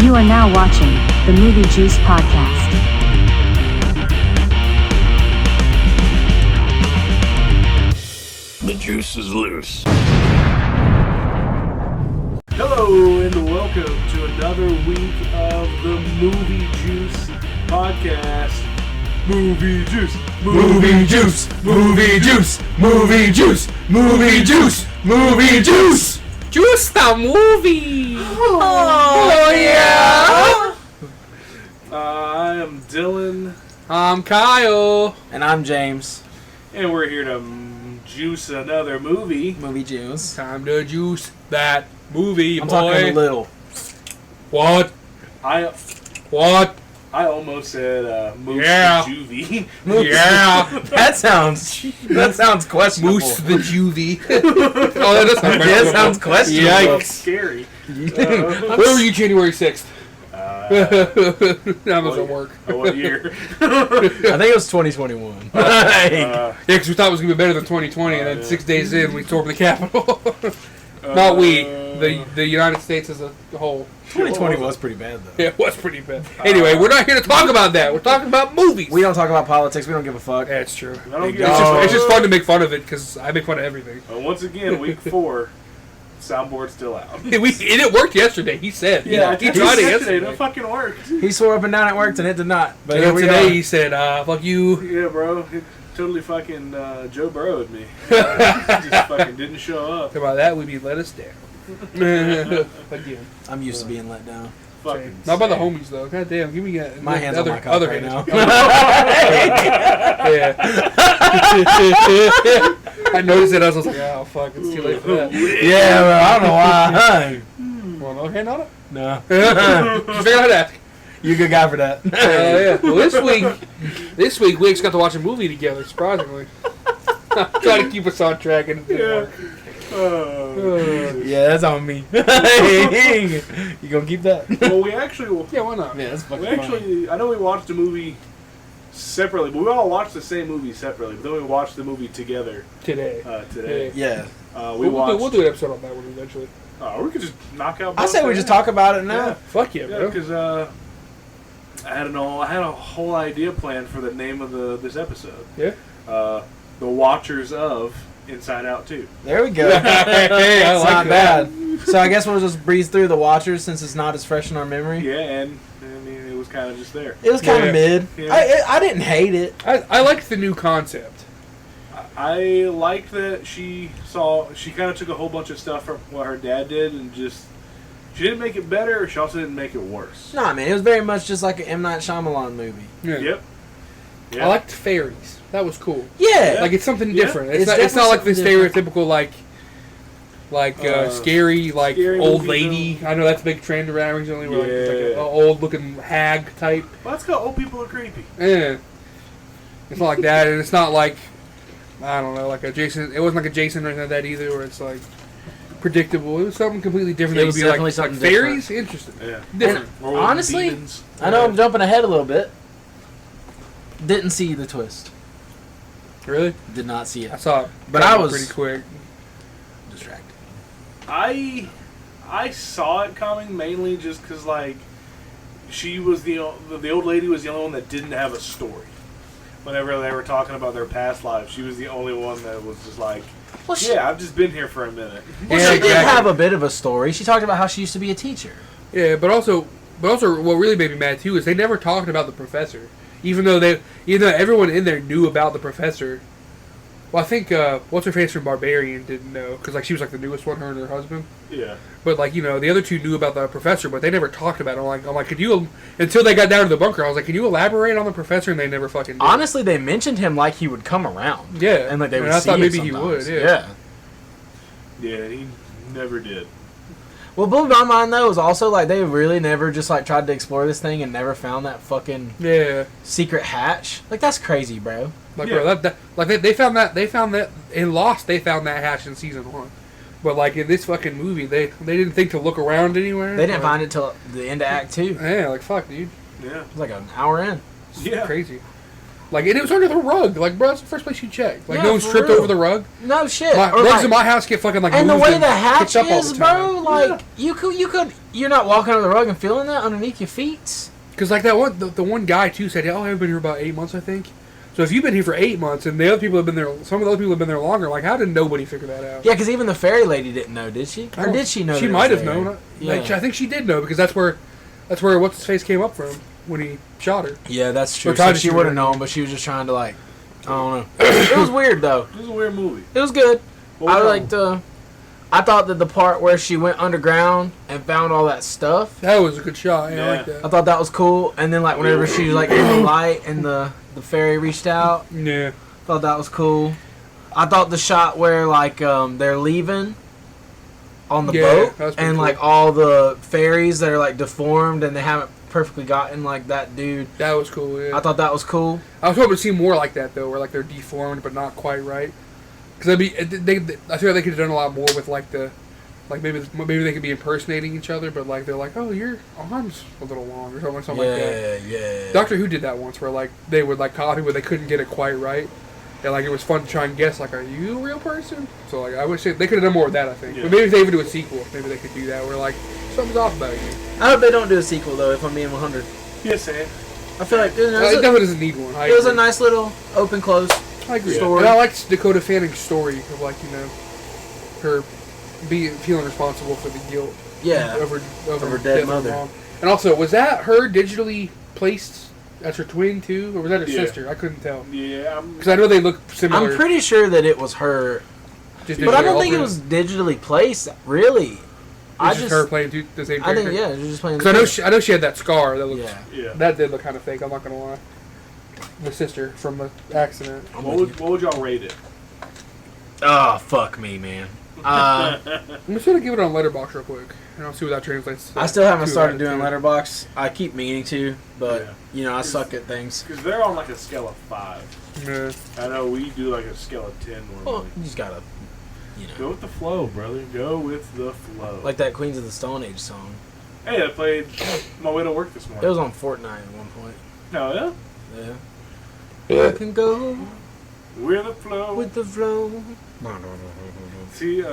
You are now watching the Movie Juice Podcast. The juice is loose. Hello and welcome to another week of the Movie Juice Podcast. Movie Juice, Movie juice, movie juice, movie juice, movie juice, movie juice. Juice the movie! Oh yeah! I am Dylan, I'm Kyle. And I'm James. and we're here to juice another movie. Movie juice. Time to juice that movie, I'm boy. talking a little. What? I almost said Moose Yeah. the Juvie. Yeah. That sounds questionable. Moose the juvie. Oh, that does sound That sounds questionable. That's Yikes. scary. Where were you January 6th? That doesn't work. What year? I think it was 2021. Yeah, because we thought it was going to be better than 2020, and then yeah. 6 days in, we stormed the Capitol. Not we, the United States as a whole. 2020 was pretty bad though. Yeah, it was pretty bad. Anyway, we're not here to talk about that. We're talking about movies. We don't talk about politics. We don't give a fuck. Yeah, it's true. I don't Big get dog. It's just fun to make fun of it because I make fun of everything. Once again, week 4, soundboard's still out. It worked yesterday. He said. Yeah, he tried it yesterday. It fucking worked. He swore up and down it worked, and it did not. But And here we today are. he said, "Fuck you." Yeah, bro. It totally fucking Joe Burrowed me. Just fucking didn't show up. About that, we'd be let us down. Again. I'm used to being let down. Fucking Not by the sad. homies though. God damn, give me My hands other, on my cock other right hands. now. Yeah. I noticed it. I was like, "Oh fuck, it's too late for that." Yeah, bro. I don't know why. Want another hand on it? No. Just figure out that. You're a good guy for that. Yeah. Well, this week we actually got to watch a movie together. Surprisingly, trying to keep us on track and it didn't Yeah. work. Yeah, that's on me. You gonna keep that? Well, we actually, Yeah, why not? Yeah, that's fucking I know we watched the movie separately, but we all watched the same movie separately. But then we watched the movie together Today. today. Yeah. We watched. We'll do an episode on that one eventually. We could just knock out. I both say we of just them. talk about it now. Fuck yeah, Yeah, bro. because I had a whole idea planned for the name of this episode. Yeah. The Watchers of Inside Out 2. There we go. Hey, I It's like not that. bad. So I guess we'll just breeze through the Watchers since it's not as fresh in our memory. Yeah, and I mean it was kind of just there. It was kind Yeah. of mid. Yeah. I didn't hate it. I liked the new concept. I liked that she kind of took a whole bunch of stuff from what her dad did and just, she didn't make it better, she also didn't make it worse. Nah, man, it was very much just like an M. Night Shyamalan movie. Yeah. Yep. I liked fairies. That was cool. Yeah. Like it's something Yeah. different. It's It's not like the definitely stereotypical scary scary old movie lady. film. I know that's a big trend around recently. Where it's like Yeah. an old looking hag type. Well, that's 'cause old people are creepy. Yeah. It's not like that, and it's not like I don't know, like a Jason. It wasn't like a Jason or anything like that either, where it's like predictable. It was something completely different. It That was would be like definitely something fairies. Interesting. Yeah. Different. Or honestly, demons. I know I'm jumping ahead a little bit. Didn't see the twist. Really? Did not see I it. saw it. But coming I was- pretty quick. Distracted. I saw it coming mainly just because like she was the old lady was the only one that didn't have a story. Whenever they were talking about their past lives, she was the only one that was just like, Well, yeah, I've just been here for a minute. Well, Yeah, she did exactly. have a bit of a story. She talked about how she used to be a teacher. Yeah, but also, what really made me mad too is they never talked about the professor, even though everyone in there knew about the professor. Well, I think what's her face from Barbarian didn't know because like she was like the newest one, her and her husband. Yeah. But like the other two knew about the professor, but they never talked about it. I'm like, could you until they got down to the bunker? I was like, can you elaborate on the professor? And they never fucking did. Honestly, they mentioned him like he would come around. Yeah, And like they would I see thought it maybe he sometimes. would. Yeah. Yeah, he never did. What blew my mind though was also like they really never just like tried to explore this thing and never found that fucking Yeah. secret hatch. Like that's crazy, bro. Like Yeah. bro, they found that in Lost. They found that hatch in season 1, but like in this fucking movie, they didn't think to look around anywhere. They didn't find it till the end of Act 2. It Yeah, like fuck, dude, Yeah. was like an hour in. Yeah. crazy. Like, and it was under the rug. Like, bro, that's the first place you check. Like, Yeah, no one's for tripped real. over the rug. No shit. My, Or, rugs like- in my house get fucking, like, and the moved way the hatch picked up all is, the time. bro, like you could, you're not walking under the rug and feeling that underneath your feet. Because, like, that one, the one guy, too, said, oh, I've been here about 8 months, I think. So if you've been here for 8 months and the other people have been there, some of the other people have been there longer, like, how did nobody figure that out? Yeah, because even the fairy lady didn't know, did she? I Or don't- did she know? She that it might was have there? known. Yeah. Like, I think she did know because that's where what's his face came up from when he shot her. Yeah, that's true. Or tried So to she shoot would her. have known, but she was just trying to like, I don't know. It was weird though. This is a weird movie. It was good. What I was liked. I thought that the part where she went underground and found all that stuff, That was a good shot. Yeah, I like Yeah. I that. thought that was cool. And then like whenever she was like in the light and the fairy reached out, Yeah. thought that was cool. I thought the shot where like they're leaving on the Yeah, boat that was pretty and cool. like all the fairies that are like deformed and they haven't perfectly gotten like that dude. That was cool, yeah. I thought that was cool. I was hoping to see more like that, though, where, like, they're deformed but not quite right. Because I feel like they could have done a lot more with, like, maybe they could be impersonating each other, but, like, they're like, oh, your arm's a little long, or something like that. Yeah. Doctor Who did that once, where, like, they would, like, copy, but they couldn't get it quite right. And, like, it was fun to try and guess, like, are you a real person? So, like, I wish they could have done more of that, I think. Yeah. But maybe if they even do a sequel, maybe they could do that, where, like, something's off about you. I hope they don't do a sequel though. If I'm being 100, Yes, Sam. I feel like It definitely doesn't need one. it was a nice little open close. I agree. story. And I liked Dakota Fanning's story of, like, you know, her feeling responsible for the guilt Yeah. over Over dead death of her mother. mom. And also, was that her digitally placed as her twin too, or was that her Yeah. sister? I couldn't tell Yeah, because I know they look similar. I'm pretty sure that it was her, just but I digitally don't think it altered. was digitally placed. Really, I It's just her playing the same I character. think yeah, you're just playing. Because I know she had that scar that looked Yeah. yeah. that did look kind of fake. I'm not gonna lie. The sister from the accident. What would y'all rate it? Oh fuck me, man. I'm just gonna give it on Letterboxd real quick, and I'll see what that translates to. I still haven't 2 started out of doing 10. Letterbox. I keep meaning to, but Yeah. you know I suck at things. Because they're on like a scale of 5. Yeah. I know we do like a scale of 10 Well, normally. you just gotta, you Go know, with the flow, brother. Go with the flow. like that Queens of the Stone Age song. Hey, I played my way to work this morning. It was on Fortnite at one point. No, yeah. Yeah. I can go We're the flow. with the flow. See,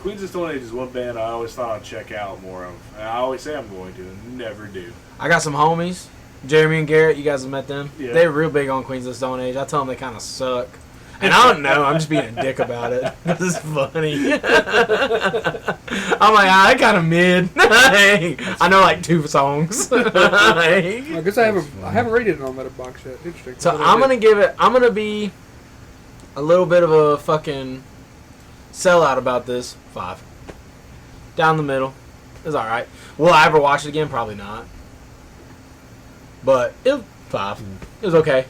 Queens of Stone Age is one band I always thought I'd check out more of. And I always say I'm going to, and never do. I got some homies, Jeremy and Garrett. You guys have met them. Yeah. They're real big on Queens of the Stone Age. I tell them they kind of suck, and I don't know. I'm just being a dick about it. This is funny. I'm like, I kind of mid. I know like 2 songs. I guess I haven't rated it on Letterboxd yet. Interesting. So But I I'm did. gonna give it. I'm gonna be a little bit of a fucking sellout about this. 5. Down the middle. It's all right. Will I ever watch it again? Probably not. But it was 5. It was okay.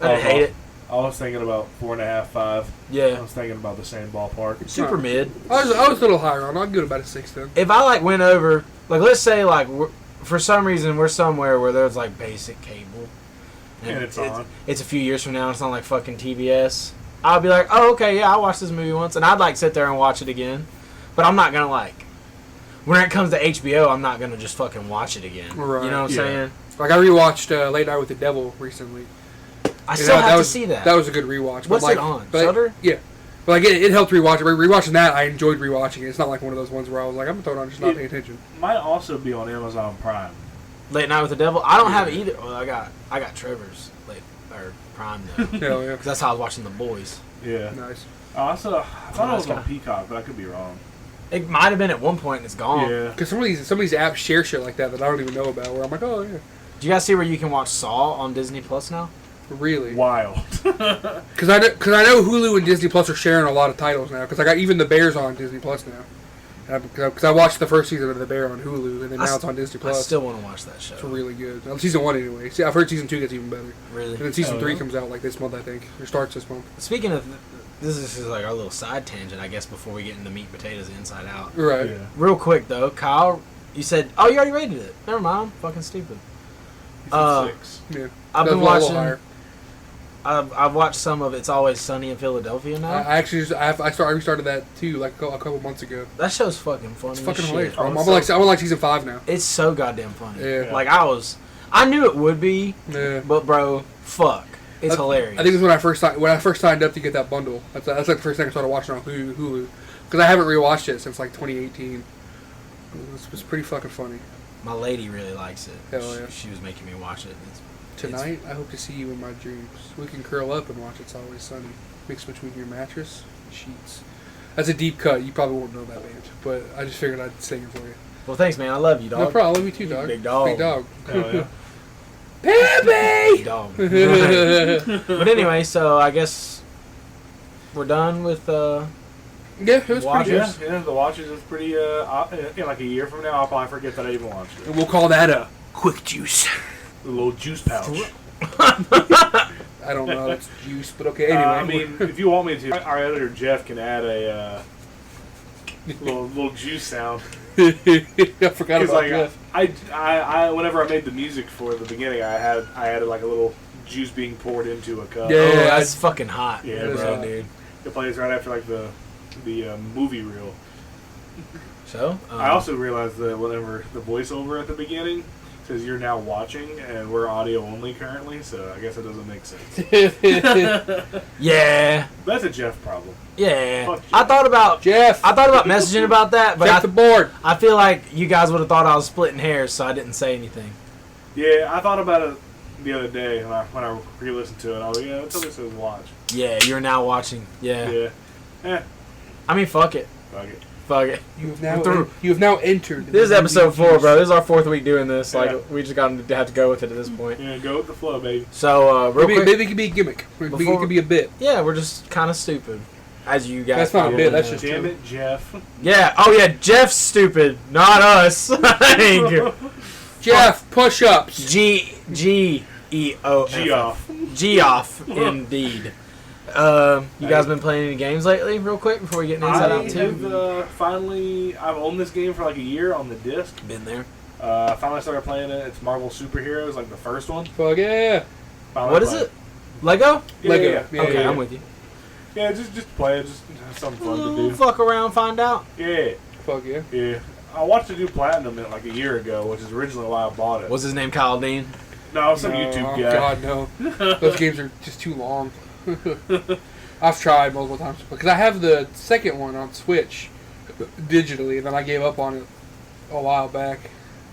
I didn't hate it. I was thinking about 4.5, 5. I Yeah. was thinking about the same ballpark. Super mid. I was a little higher on. I'll give it about a 6 then. If I like went over, like let's say like for some reason we're somewhere where there's like basic cable, And it's on. It's a few years from now. It's not like fucking TBS. I'll be like, oh okay, yeah, I watched this movie once, and I'd like sit there and watch it again. But I'm not gonna like when it comes to HBO, I'm not gonna just fucking watch it again. Right. You know what I'm Yeah. saying? Like I rewatched Late Night with the Devil recently. I still have to was, see that. That was a good rewatch. What's but like, it on? but Shudder? Yeah. But like it helped rewatch it. Rewatching that, I enjoyed rewatching it. It's not like one of those ones where I was like, I'm gonna throw it on, just not paying attention. Might also be on Amazon Prime. Late Night with the Devil. I don't have it either. Well, I got Trevor's Prime though. Hell yeah. 'Cause that's how I was watching The Boys. Yeah. Nice. I thought it was Nice on guy. Peacock, but I could be wrong. It might have been at one point and it's gone. Yeah. Because some of these apps share shit like that I don't even know about. Where I'm like, oh yeah, Do you guys see where you can watch Saw on Disney Plus now? really? Wild. Because I know Hulu and Disney Plus are sharing a lot of titles now. Because I got even The Bear's on Disney Plus now. Because I watched the first season of The Bear on Hulu, and then now it's on Disney I Plus. still want to watch that show. It's really good. Season 1 anyway. See, I've heard season 2 gets even better. Really. And then season Oh, 3 yeah? comes out like this month, I think. Or starts this month. Speaking of, this is like our little side tangent, I guess, before we get into meat, potatoes, and Inside Out. Right. Yeah. Real quick though, Kyle, you said, oh, you already rated it. Never mind, I'm fucking stupid. He said 6. Yeah. I've That's been a little watching. higher. I've watched some of It's Always Sunny in Philadelphia now. I actually I restarted that too like a couple months ago. That show's fucking funny. It's as fucking shit. hilarious. Bro. Oh, I'm so- on like season 5 now. It's so goddamn funny. Yeah. Like I knew it would be, Yeah. but bro, fuck. It's hilarious. I think it was when I first signed up to get that bundle. That's like the first thing I started watching on Hulu. Because I haven't rewatched it since like 2018. It was pretty fucking funny. My lady really likes it. Hell yeah. She was making me watch it. Tonight, I hope to see you in my dreams. We can curl up and watch It's Always Sunny. Mixed between your mattress and sheets. That's a deep cut. You probably won't know that band. But I just figured I'd sing it for you. Well, thanks, man. I love you, dog. No problem. I love you too, dog. Big dog. Big dog. Hell yeah. Big Baby! dog. But anyway, so I guess we're done with. Yeah, it was Watch pretty it. good. Yeah, the Watchers is pretty. In like a year from now, I'll probably forget that I even watched it. And we'll call that a quick juice. The little juice pouch. I don't know. That's juice, but okay. Anyway. I mean, if you want me to, our editor Jeff can add a little juice sound. I forgot Because about like Jeff. I whenever I made the music for the beginning, I added like a little juice being poured into a cup. Yeah. Oh, that's fucking hot. Yeah, That is bro. hot, dude. It plays right after like the movie reel. So I also realized that whenever the voiceover at the beginning says you're now watching and we're audio only currently, so I guess it doesn't make sense. yeah, That's a Jeff problem. yeah. Fuck I thought about Jeff. messaging about that, but Check the board. I feel like you guys would have thought I was splitting hairs, so I didn't say anything. Yeah, I thought about it the other day when I re-listened to it. I was like, yeah, that's what it says watch. Yeah, you're now watching. Yeah. Yeah. I mean, fuck it. Fuck it. Fuck it. You have now entered. This is the episode movie 4, juice. bro. This is our 4th week doing this. Like, Yeah. we just got to have to go with it at this point. Yeah, go with the flow, baby. So, real Maybe, quick. maybe it could be a gimmick. Maybe it could be a bit. Yeah, we're just kind of stupid. As you guys That's not a probably bit, that's know. just- Damn it, Jeff. Yeah. Oh, yeah. Jeff's stupid. Not us. Thank you. Jeff, push-ups. G-E-O. G-off. G-off, indeed. You guys been playing any games lately, real quick, before we get into Inside Out 2? I've owned this game for like a year on the disc. Been there. Finally started playing it. It's Marvel Superheroes, like the first one. Fuck yeah. Finally What is played it? Lego? Yeah, Lego. Yeah, Yeah, Okay, yeah. I'm with you. yeah, just play it. Just have something fun to Ooh, do. fuck around, find out. Yeah, Fuck yeah. yeah. I watched it do platinum it like a year ago, which is originally why I bought it. What's his name, Kyle Dean? No, some No, YouTube oh guy. God, no. Those games are just too long. I've tried multiple times because I have the second one on Switch digitally, and then I gave up on it a while back.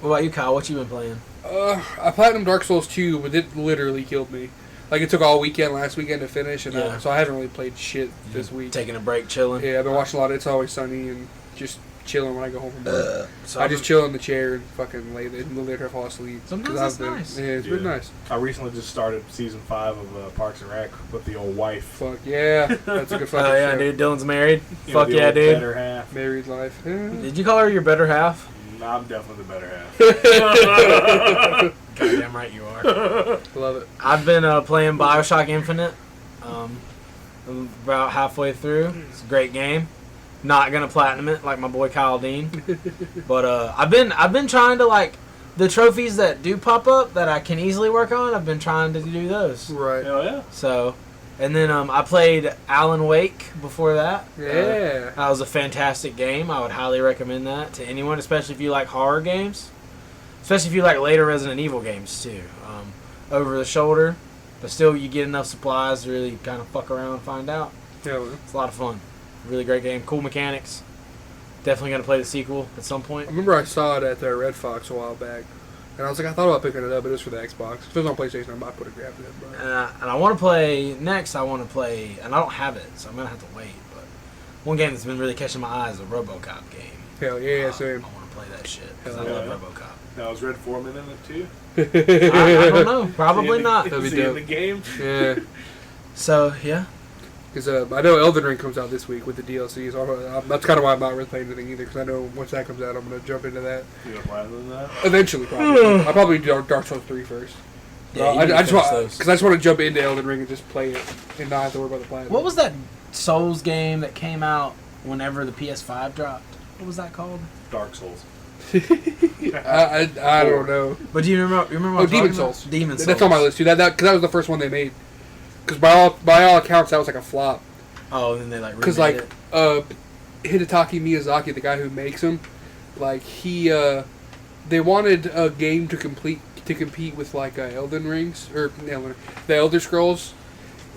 What about you, Kyle? What you been playing? I platinumed Dark Souls 2, but it literally killed me. Like, it took all weekend last weekend to finish, and Yeah. so I haven't really played shit this week. Taking a break, chilling? Yeah, I've been watching a lot of It's Always Sunny and just chilling when I go home from work. So I just chill in the chair and fucking lay there and later fall asleep. Sometimes 'Cause that's I've been- nice. Yeah, it's been Yeah. nice. I recently just started season 5 of Parks and Rec with the old wife. Fuck yeah, that's a good fucking Oh, yeah, show. dude. Dylan's married. You know, Fuck the yeah, old dude. Better half. Married life. Yeah. Did you call her your better half? I'm definitely the better half. Goddamn right you are. Love it. I've been playing Bioshock Infinite. I'm about halfway through. It's a great game. Not gonna platinum it like my boy Kyle Dean, but I've been trying to, like, the trophies that do pop up that I can easily work on. I've been trying to do those. Right. Hell yeah. So, and then I played Alan Wake before that. Yeah. That was a fantastic game. I would highly recommend that to anyone, especially if you like horror games. Especially if you like later Resident Evil games, too. Over the shoulder, but still you get enough supplies to really kind of fuck around and find out. Yeah. It's a lot of fun. Really great game. Cool mechanics. Definitely going to play the sequel at some point. I remember I saw it at Red Fox a while back, and I was like, I thought about picking it up, but it was for the Xbox. If it was on PlayStation, I might put a grab it. But And I want to play, next I want to play, and I don't have it, so I'm going to have to wait. But one game that's been really catching my eye is the RoboCop game. hell yeah, I same. want to play that shit, because I Hell love yeah. RoboCop. Now, is Red Foreman in it too? I don't know. Probably Is he in the- not. That'd be Is he in dope. the game? Yeah, So, yeah. because I know Elden Ring comes out this week with the DLC, so that's kind of why I'm not really playing anything either. Because I know once that comes out, I'm gonna jump into that You know, rather than that. eventually. Probably. I'll probably do Dark Souls 3 first. Yeah, you I need to just finish want those. because I just want to jump into Elden Ring and just play it and not have to worry about the platinum. What was that Souls game that came out whenever the PS5 dropped? What was that called? Dark Souls. I don't know. But do you remember? What Oh, I'm Demon talking about? Souls. Demon Souls. That's on my list too. That was the first one they made. Because by all accounts, that was like a flop. Oh, then they like Because remade like it. Hidetaki Miyazaki, the guy who makes them, like they wanted a game to compete with like Elden Rings or the Elder Scrolls,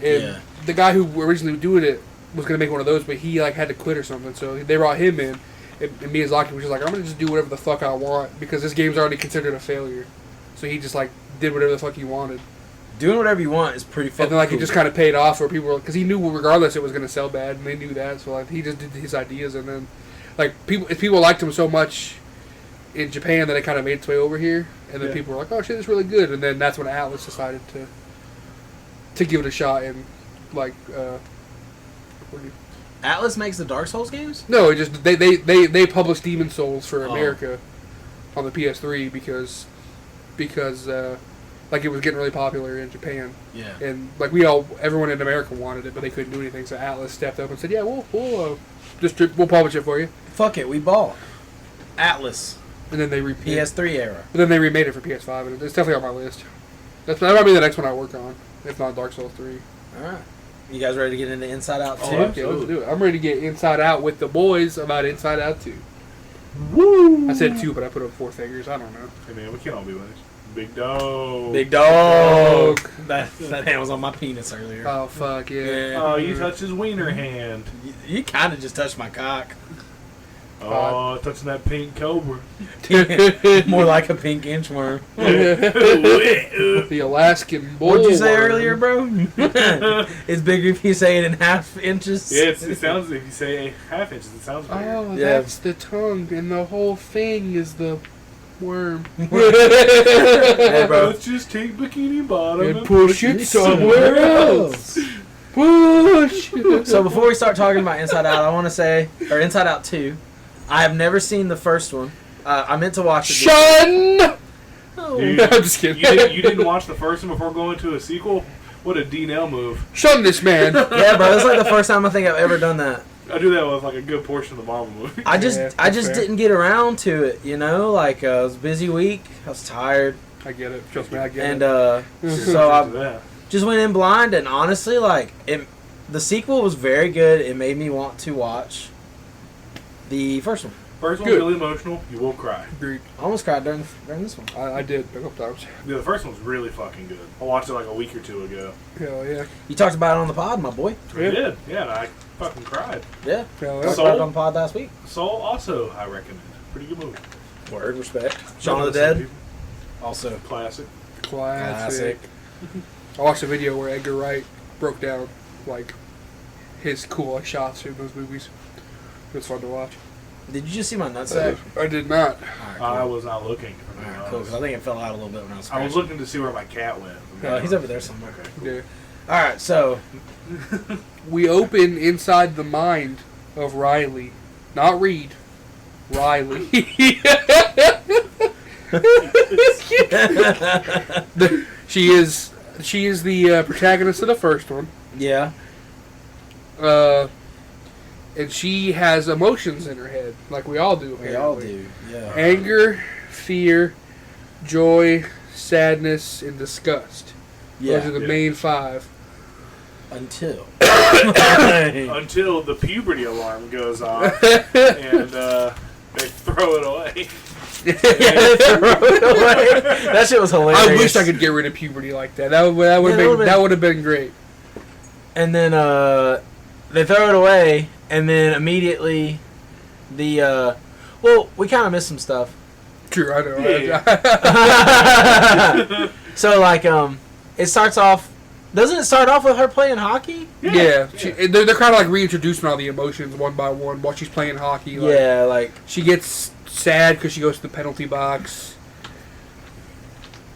And Yeah. the guy who originally was doing it was going to make one of those, but he like had to quit or something. So they brought him in, and Miyazaki was just like, I'm going to just do whatever the fuck I want because this game's already considered a failure. So he just like did whatever the fuck he wanted. Doing whatever you want is pretty fucking And then like cool. it just kind of paid off where people were, because he knew regardless it was going to sell bad, and they knew that. So like he just did his ideas, and then like people liked him so much in Japan that it kind of made its way over here, and then Yeah. people were like, "Oh shit, it's really good." And then that's when Atlas decided to give it a shot and like what do you- Atlas makes the Dark Souls games? no, it just they published Demon Souls for Oh. America on the PS3 because like it was getting really popular in Japan. Yeah. And like everyone in America wanted it, but they couldn't do anything. So Atlas stepped up and said, "Yeah, we'll publish it for you." Fuck it, we bought Atlas And then they PS3 era. But then they remade it for PS5, and it's definitely on my list. That might be the next one I work on, if not Dark Souls 3. All right. You guys ready to get into Inside Out 2? Oh, Okay, let's absolutely. do it. I'm ready to get Inside Out with the boys about Inside Out 2. Woo! I said 2, but I put up 4 figures. I don't know. Hey man, we can't all be winners. Big dog. Big dog. That hand was on my penis earlier. Oh fuck yeah! Yeah. Oh, you touched his wiener hand. You kind of just touched my cock. Oh, touching that pink cobra. More like a pink inchworm. The Alaskan bull. What'd you say worm. earlier, bro? It's bigger if you say it in half inches. Yeah, it sounds, if you say a half inches, it sounds bigger. Oh, Yeah. that's the tongue, and the whole thing is the worm. Hey, bro. Let's just take Bikini Bottom And push it somewhere else. Push. So before we start talking about Inside Out, I want to say, or Inside Out 2, I have never seen the first one. I meant to watch it. Shun. Oh. Dude, I'm just kidding. you didn't watch the first one before going to a sequel? What a D&L move. Shun this man. Yeah, bro, that's like the first time I think I've ever done that. I do that with like a good portion of the Marvel movie. I just Yeah, that's fair. didn't get around to it, you know? Like, it was a busy week. I was tired. I get it. Trust me, I get And, it. so I Yeah. just went in blind, and honestly, like, the sequel was very good. It made me want to watch the first one. First one's Good. really emotional. You will cry. Agreed. I almost cried during this one. I did a couple times. Yeah, the first one's really fucking good. I watched it like a week or two ago. Hell yeah. You talked about it on the pod, my boy. I did. Yeah, and I fucking cried. Yeah. Hell Talked yeah. So- about it on the pod last week. Soul also, I recommend. Pretty good movie. Word, respect. Shaun of the Dead. Also. Classic. Classic. I watched a video where Edgar Wright broke down like his cool shots in those movies. It was fun to watch. Did you just see my nutsack? I did not. I was not looking. For me, Alright, cool. 'Cause I think it fell out a little bit when I was I was scratching. looking to see where my cat went. He's over there somewhere. Okay. Cool. Yeah. Alright, so We open inside the mind of Riley, not Reed. Riley. She is the protagonist of the first one. yeah. And she has emotions in her head, like we all do. We all apparently. do. Yeah. Anger, fear, joy, sadness, and disgust. Those are the Yeah. main 5. Until. Until the puberty alarm goes off and they throw it away. Yeah, they throw it away. That shit was hilarious. I wish I could get rid of puberty like that. That would have been great. And then they throw it away, and then immediately the well, we kind of missed some stuff. True, I know. Yeah. So like it starts off. Doesn't it start off with her playing hockey? Yeah, they're kind of like reintroducing all the emotions one by one while she's playing hockey. Like, Yeah, like she gets sad because she goes to the penalty box.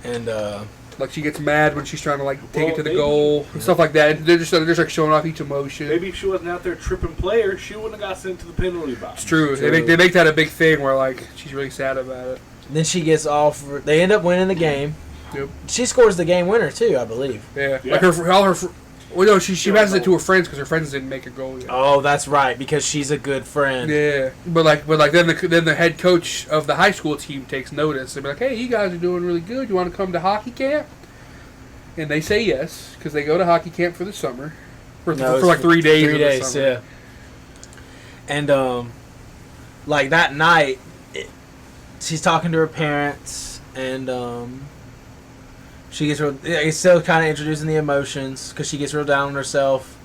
and Like she gets mad when she's trying to like take Well, it to the maybe- goal and stuff like that. They're just like showing off each emotion. Maybe if she wasn't out there tripping players, she wouldn't have got sent to the penalty box. It's true. True. They make that a big thing where like she's really sad about it. then she gets off. They end up winning the game. Yep. She scores the game winner too, I believe. Yeah. Yeah. Like all her. Well, no, she She passes don't it to her friends because her friends didn't make a goal yet. Oh, that's right, because she's a good friend. Yeah, but then the head coach of the high school team takes notice. They're like, "Hey, you guys are doing really good. You want to come to hockey camp?" And they say yes because they go to hockey camp for the summer, for No, like it's 3 days. 3 of the days, summer. yeah. And like that night, she's talking to her parents, and She gets real. It's still kind of introducing the emotions because she gets real down on herself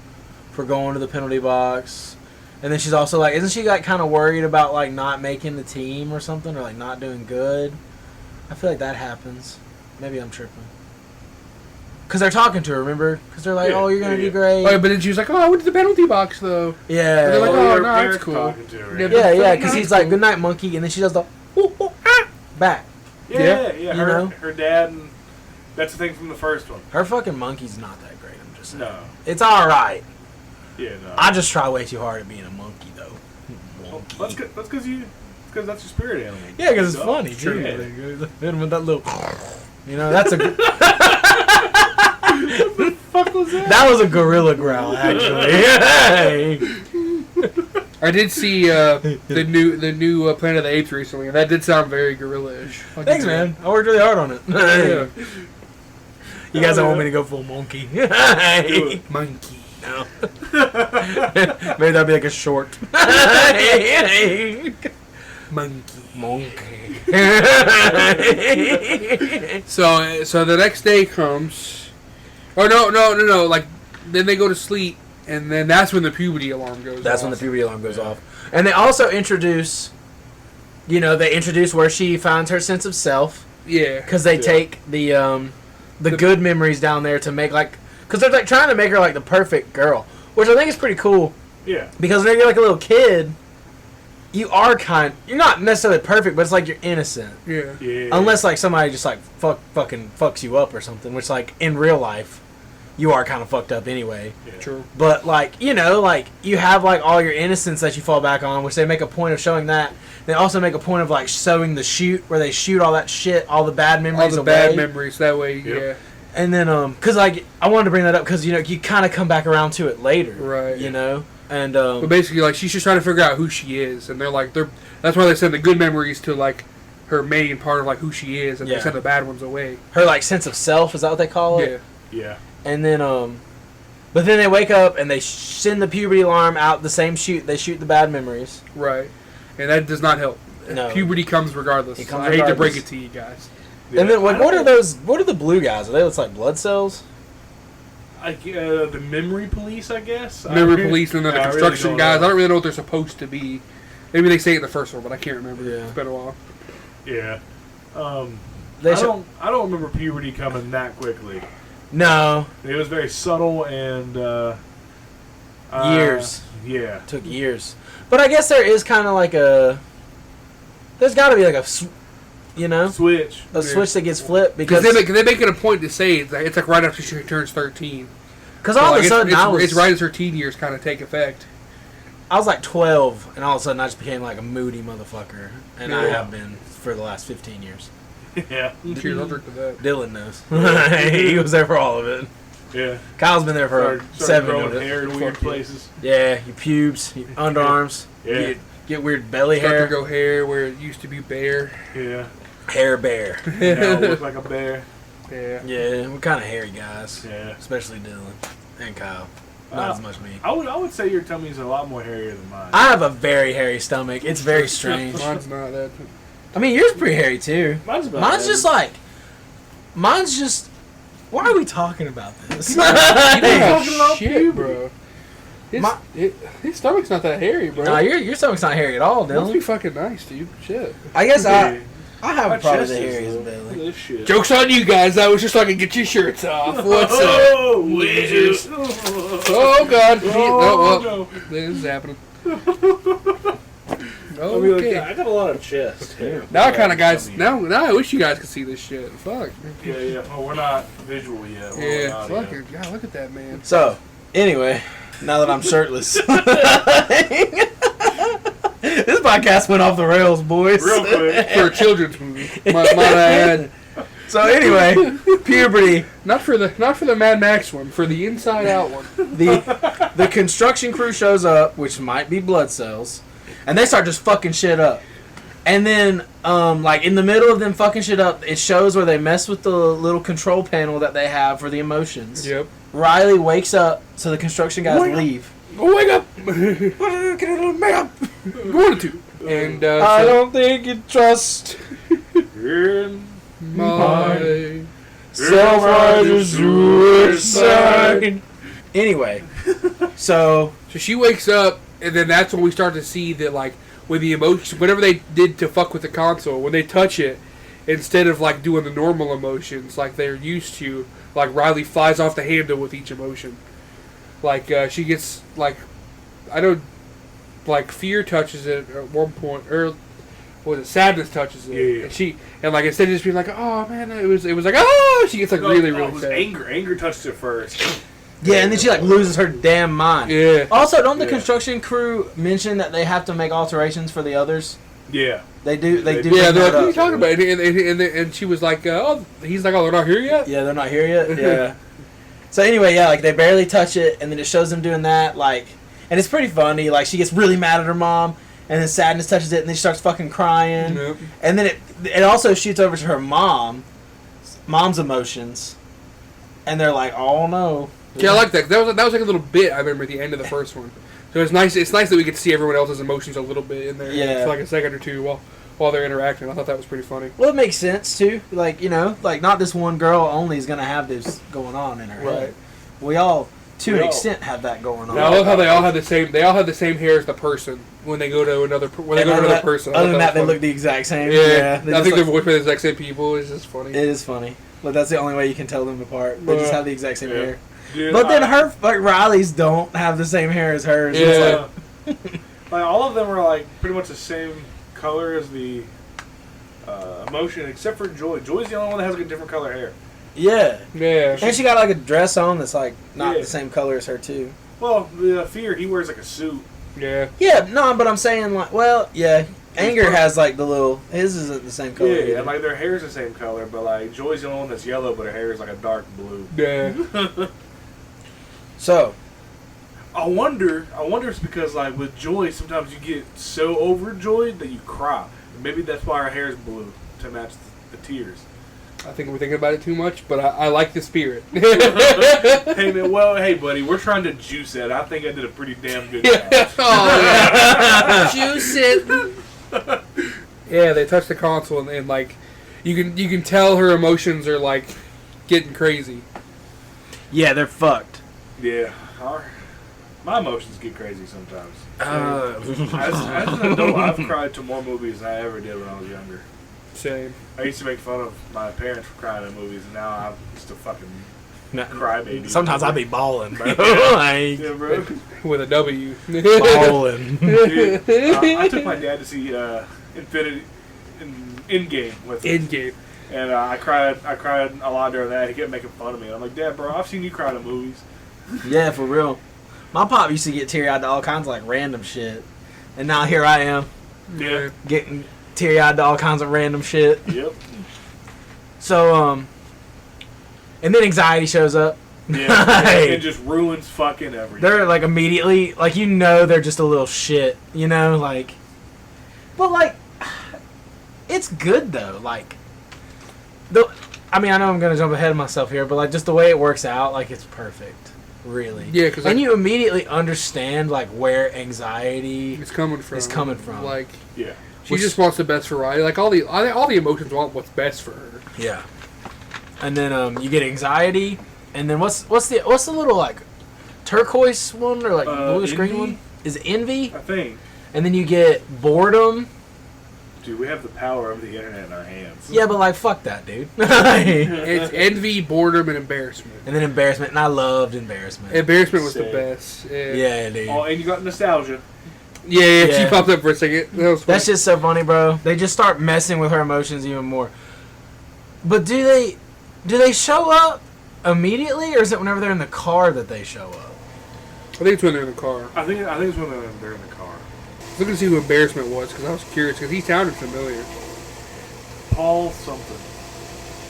for going to the penalty box, and then she's also like, isn't she like kind of worried about like not making the team or something, or like not doing good? I feel like that happens. Maybe I'm tripping. Because they're talking to her, remember? Because they're like, Yeah, oh, you're gonna yeah. do great. Oh, but then she was like, "Oh, I went to the penalty box though." Yeah. They're like, Oh, oh, Eric- no, that's Eric's cool. talking to her, Yeah, yeah. Yeah, because That's he's like, cool. good night, monkey, and then she does the ooh, ooh, ah, back. Yeah. You Her, know? her dad, and that's the thing from the first one. Her fucking monkey's not that great. I'm just saying. No. It's all right. Yeah, no. I just try way too hard at being a monkey, though. Monkey. That's because that's your spirit animal. Yeah, because it's So, funny too. yeah. Hit him with that little. You know, that's a. Fuck was that? That was a gorilla growl, actually. Hey. I did see the new Planet of the Apes recently, and that did sound very gorilla-ish. I'll give Thanks, you that. man. I worked really hard on it. Yeah. You guys don't Oh, want me yeah. to go full monkey. Do it. Monkey. No. Maybe that'd be like a short. Monkey. Monkey. So the next day comes. Oh no! Like then they go to sleep, and then that's when the puberty alarm goes. That's off. when the puberty alarm goes off. And they also introduce, they introduce where she finds her sense of self. Yeah. Because they Yeah. take the good memories down there to make like, because they're like trying to make her like the perfect girl, which I think is pretty cool. Yeah. Because when you're like a little kid, you're not necessarily perfect, but it's like you're innocent. Yeah. Yeah. Unless like somebody just like fucking fucks you up or something, which like in real life, you are kind of fucked up anyway. Yeah. True. But like like you have like all your innocence that you fall back on, which they make a point of showing that. They also make a point of like showing the shoot where they shoot all that shit, all the bad All memories the away. bad memories. That way, Yep. yeah. And then cause like I wanted to bring that up because you kind of come back around to it later, Right. And But basically, like she's just trying to figure out who she is, and that's why they send the good memories to like her main part of like who she is, and Yeah. they send the bad ones away. her like sense of self, is that what they call it? Yeah. Yeah. And then but then they wake up and they send the puberty alarm out the same shoot. They shoot the bad memories. Right. And that does not help. No. Puberty comes regardless. It comes I hate to break regardless. it to you guys. And then I what don't- are those? What are the blue guys? Are they look like blood cells? the memory police, I guess. Memory I really- police and then the I really construction don't guys. I know. don't really know what they're supposed to be. Maybe they say it in the first one, but I can't remember. Yeah. It's been a while. Yeah. They I show- don't remember puberty coming that quickly. No, It was very subtle and years. Yeah. Took years. But I guess there is kind of like a. There's got to be like a, Switch. a switch that gets flipped Because because they make it a point to say it's like right after she turns 13. all So, of like, a sudden it's right as her teen years kind of take effect. I was like 12 and all of a sudden I just became like a moody motherfucker, and I Yeah. have been for the last 15 years. Yeah. Cheers, I'll drink to that. Dylan knows. He was there for all of it. Yeah. Kyle's been there for Started 7 growing of it. hair in weird Fuck yeah. places. Yeah, your pubes, your underarms. Yeah. You get weird belly Start to hair. grow hair where it used to be bare. Yeah. Hair bear. Now I look like a bear. Yeah. Yeah, we're kind of hairy guys. Yeah. Especially Dylan and Kyle. Not Wow. as much me. I would say your tummy's a lot more hairier than mine. I have a very hairy stomach. It's very strange. Mine's not that. I mean, yours is pretty hairy too. Mine's about Mine's that. just like. Mine's just. Why are we talking about this? You don't have talking about shit, puberty. bro. My- His stomach's not that hairy, bro. Nah, your stomach's not hairy at all, Must be Dylan. fucking nice, dude. Shit. I guess Yeah. I have My probably chest the is, hairiest though. Look at belly. this shit. Joke's on you guys. That was just so I could get your shirts off. What's up? Oh, Witches. oh, Oh, God. oh, well, no. this is happening. I mean, like, Okay. I got a lot of chest hair. Now, kind of guys. Now I wish you guys could see this shit. Fuck. Yeah. Well, we're not visual yet. We're Yeah. on audio. Fuck it. God, look at that man. So, anyway, now that I'm shirtless. This podcast went off the rails, boys. Real quick. For a children's movie, might I add. So anyway, puberty. Not for the Mad Max one. For the Inside Out one. The construction crew shows up, which might be blood cells, and they start just fucking shit up. And then, like in the middle of them fucking shit up, it shows where they mess with the little control panel that they have for the emotions. Yep. Riley wakes up, so the construction guys Wake up. leave. Oh, wake up! Going to. And I so don't think you trust In my so self-righteous suicide. Anyway, so So she wakes up, and then that's when we start to see that, like, with the emotions, whatever they did to fuck with the console, when they touch it, instead of, like, doing the normal emotions like they're used to, like, Riley flies off the handle with each emotion. Like, she gets, like, I don't, like, fear touches it at one point, or, what was it, sadness touches it. Yeah. And like, instead of just being like, oh, man, it was like, oh, she gets, like, really it was sad. anger. Anger touched it first. yeah, and then she like loses her damn mind. Yeah. Also, don't the Yeah. construction crew mention that they have to make alterations for the others? Yeah. They do. They do. Yeah, bring they're like, that what are you up. talking about? And she was like, oh, he's like, oh, they're not here yet? Yeah, they're not here yet. Yeah. So anyway, yeah, like they barely touch it, and then it shows them doing that, like, and it's pretty funny. Like she gets really mad at her mom, and then sadness touches it, and then she starts fucking crying, Yep. and then it also shoots over to her mom's emotions, and they're like, oh no. Yeah, I like that. That was like a little bit I remember at the end of the first one. So it's nice. It's nice that we get to see everyone else's emotions a little bit in there. Yeah. For like a second or two while they're interacting. I thought that was pretty funny. Well, it makes sense too. Like like not this one girl only is gonna have this going on in her Right. head. We all, to We an all- extent, have that going on. Now, I love how they all have the same. They all have the same hair as the person when they go to another. When they And go to other another than person. I other thought than that, they was look funny. the exact same. Yeah, they I just think they're like- voiced by the exact same people. It's just funny. It is funny, but that's the only way you can tell them apart. They just have the exact same Yeah. hair. Dude, But then Riley's don't have the same hair as hers. It's Yeah. like all of them are like pretty much the same color as the emotion, except for Joy. Joy's the only one that has like a different color hair. yeah. Yeah. And she got like a dress on that's like not Yeah. the same color as her too. Well, the Fear, he wears like a suit. Yeah. Yeah, no, but I'm saying like, well, yeah. Anger has like the little. His isn't the same color. Yeah, either. and like their hair's the same color, but like Joy's the only one that's yellow, but her hair is like a dark blue. Yeah. So I wonder if it's because like with Joy, sometimes you get so overjoyed that you cry. Maybe that's why her hair is blue to match the tears. I think we're thinking about it too much, but I like the spirit. Hey man, well, hey buddy, we're trying to juice it. I think I did a pretty damn good job. Oh, yeah. Juice it. Yeah, they touch the console and like you can tell her emotions are like getting crazy. yeah, they're fucked. Yeah, my emotions get crazy sometimes. Uh, As an adult, I've cried to more movies than I ever did when I was younger. Same. I used to make fun of my parents for crying at movies, and now I'm just a fucking crybaby. Sometimes I be balling, bro. like Yeah, bro. With a W. balling. Dude, I took my dad to see Infinity Endgame with him. Endgame. And I cried a lot during that. He kept making fun of me. I'm like, Dad, bro, I've seen you cry at movies. Yeah, for real. My pop used to get teary-eyed to all kinds of like random shit, and now here I am Yeah. getting teary-eyed to all kinds of random shit. Yep. So and then anxiety shows up. Yeah. It just ruins fucking everything. They're like immediately like they're just a little shit, like. But like, it's good though. Like, I mean, I know I'm gonna jump ahead of myself here, but like just the way it works out, like it's perfect, really. Yeah, because and you immediately understand like where anxiety it's coming from. is coming from. Like Yeah. she just wants the best for Riley. Like all the emotions want what's best for her. Yeah. And then you get anxiety, and then what's the little like turquoise one or like bluish green envy? one? Is it envy? I think. And then you get boredom. Dude, we have the power of the internet in our hands. Yeah, but like fuck that, dude. and It's envy, boredom, and embarrassment. then embarrassment, and I loved embarrassment. Embarrassment was the Sick. best. Yeah. Yeah, dude. Oh, and you got nostalgia. Yeah, Yeah. she popped up for a second. That was funny. That's just so funny, bro. They just start messing with her emotions even more. But do they show up immediately, or is it whenever they're in the car that they show up? I think it's when they're in the car. I think it's when they're in the car. I was looking to see who embarrassment was because I was curious because he sounded familiar. Paul something.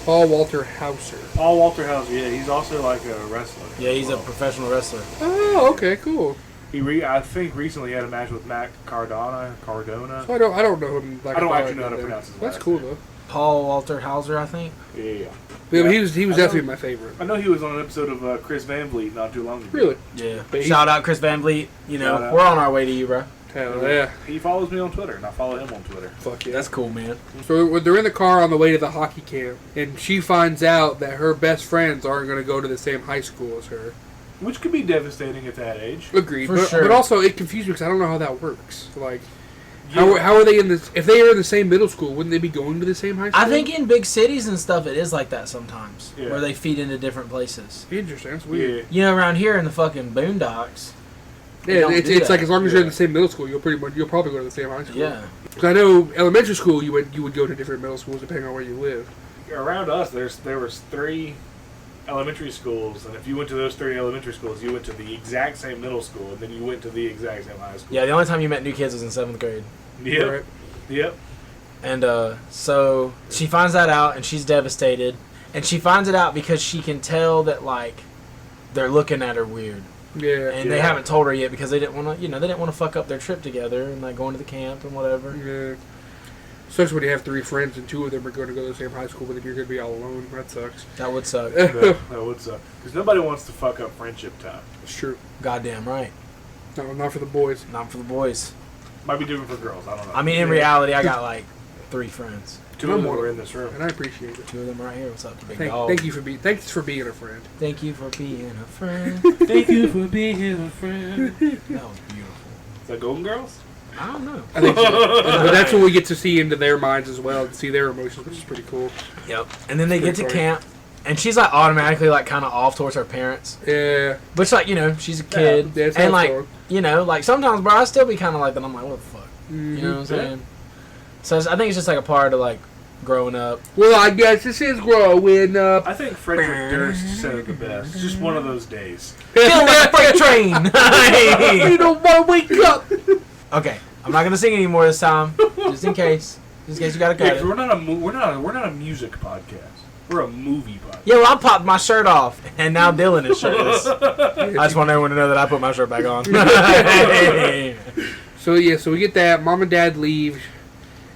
Paul Walter Hauser. Paul Walter Hauser. Yeah, he's also like a wrestler. Yeah, he's as a well. professional wrestler. Oh, okay, cool. I think recently had a match with Matt Cardona. So I don't know him. Like I don't I actually know how to did. pronounce his That's last cool name. though. Paul Walter Hauser, I think. Yeah. But he was I know- definitely my favorite. I know he was on an episode of Chris Van Vliet not too long ago. Really. Yeah. But he- Shout out Chris Van Vliet. Shout out. We're on our way to you, bro. Hell yeah. He follows me on Twitter, and I follow him on Twitter. Fuck yeah. That's cool, man. So when they're in the car on the way to the hockey camp, and she finds out that her best friends aren't going to go to the same high school as her. Which could be devastating at that age. Agreed. For But, sure. but also, it confused me because I don't know how that works. Like, Yeah. how are they in this? If they are in the same middle school, wouldn't they be going to the same high school? I think in big cities and stuff, it is like that sometimes, Yeah. where they feed into different places. Interesting. That's weird. Yeah. You know, around here in the fucking boondocks. They Yeah, don't it's, do it's that. like as long as you're in Yeah. the same middle school, you'll probably go to the same high school. Yeah. 'Cause I know elementary school, you would go to different middle schools depending on where you live. Around us, there was 3 elementary schools, and if you went to those 3 elementary schools, you went to the exact same middle school, and then you went to the exact same high school. Yeah, the only time you met new kids was in 7th grade. Yep. Right? Yep. And so she finds that out, and she's devastated. And she finds it out because she can tell that, like, they're looking at her weird. Yeah. And they haven't told her yet because they didn't want to, they didn't want to fuck up their trip together and, like, going to the camp and whatever. Yeah. Especially when you have 3 friends and 2 of them are going to go to the same high school, but then you're going to be all alone. That sucks. That would suck. That would suck. Because nobody wants to fuck up friendship time. It's true. Goddamn right. No, not for the boys. Not for the boys. Might be different for girls. I don't know. I mean, in reality, I got, like, 3 friends. 2 of them were in this room. And I appeat it. 2 of them right here. What's up, big dog? Thanks for being a friend. Thank you for being a friend. Thank you for being a friend. That was beautiful. Is that Golden Girls? I don't know. I think so. But that's when we get to see into their minds as well, and see their emotions, which is pretty cool. Yep. And then they get to Pretty funny. camp, and she's like automatically like kind of off towards her parents, Yeah. which like she's a kid, Yeah, it's and how like it's like sometimes, bro, I still be kind of like that. I'm like, what the fuck, Mhm. you know what I'm Yeah. saying? So I think it's just like a part of like growing up. Well, I guess this is growing up. I think Frederick Durst said it the best. Just one of those days. Feel like a freight train. You don't want to wake up. Okay, I'm not gonna sing anymore this time, just in case you gotta Yeah, cut 'cause it. we're not a music podcast. We're a movie podcast. Yeah, well, I popped my shirt off, and now Dylan is shirtless. I just want everyone to know that I put my shirt back on. So we get that. Mom and Dad leave,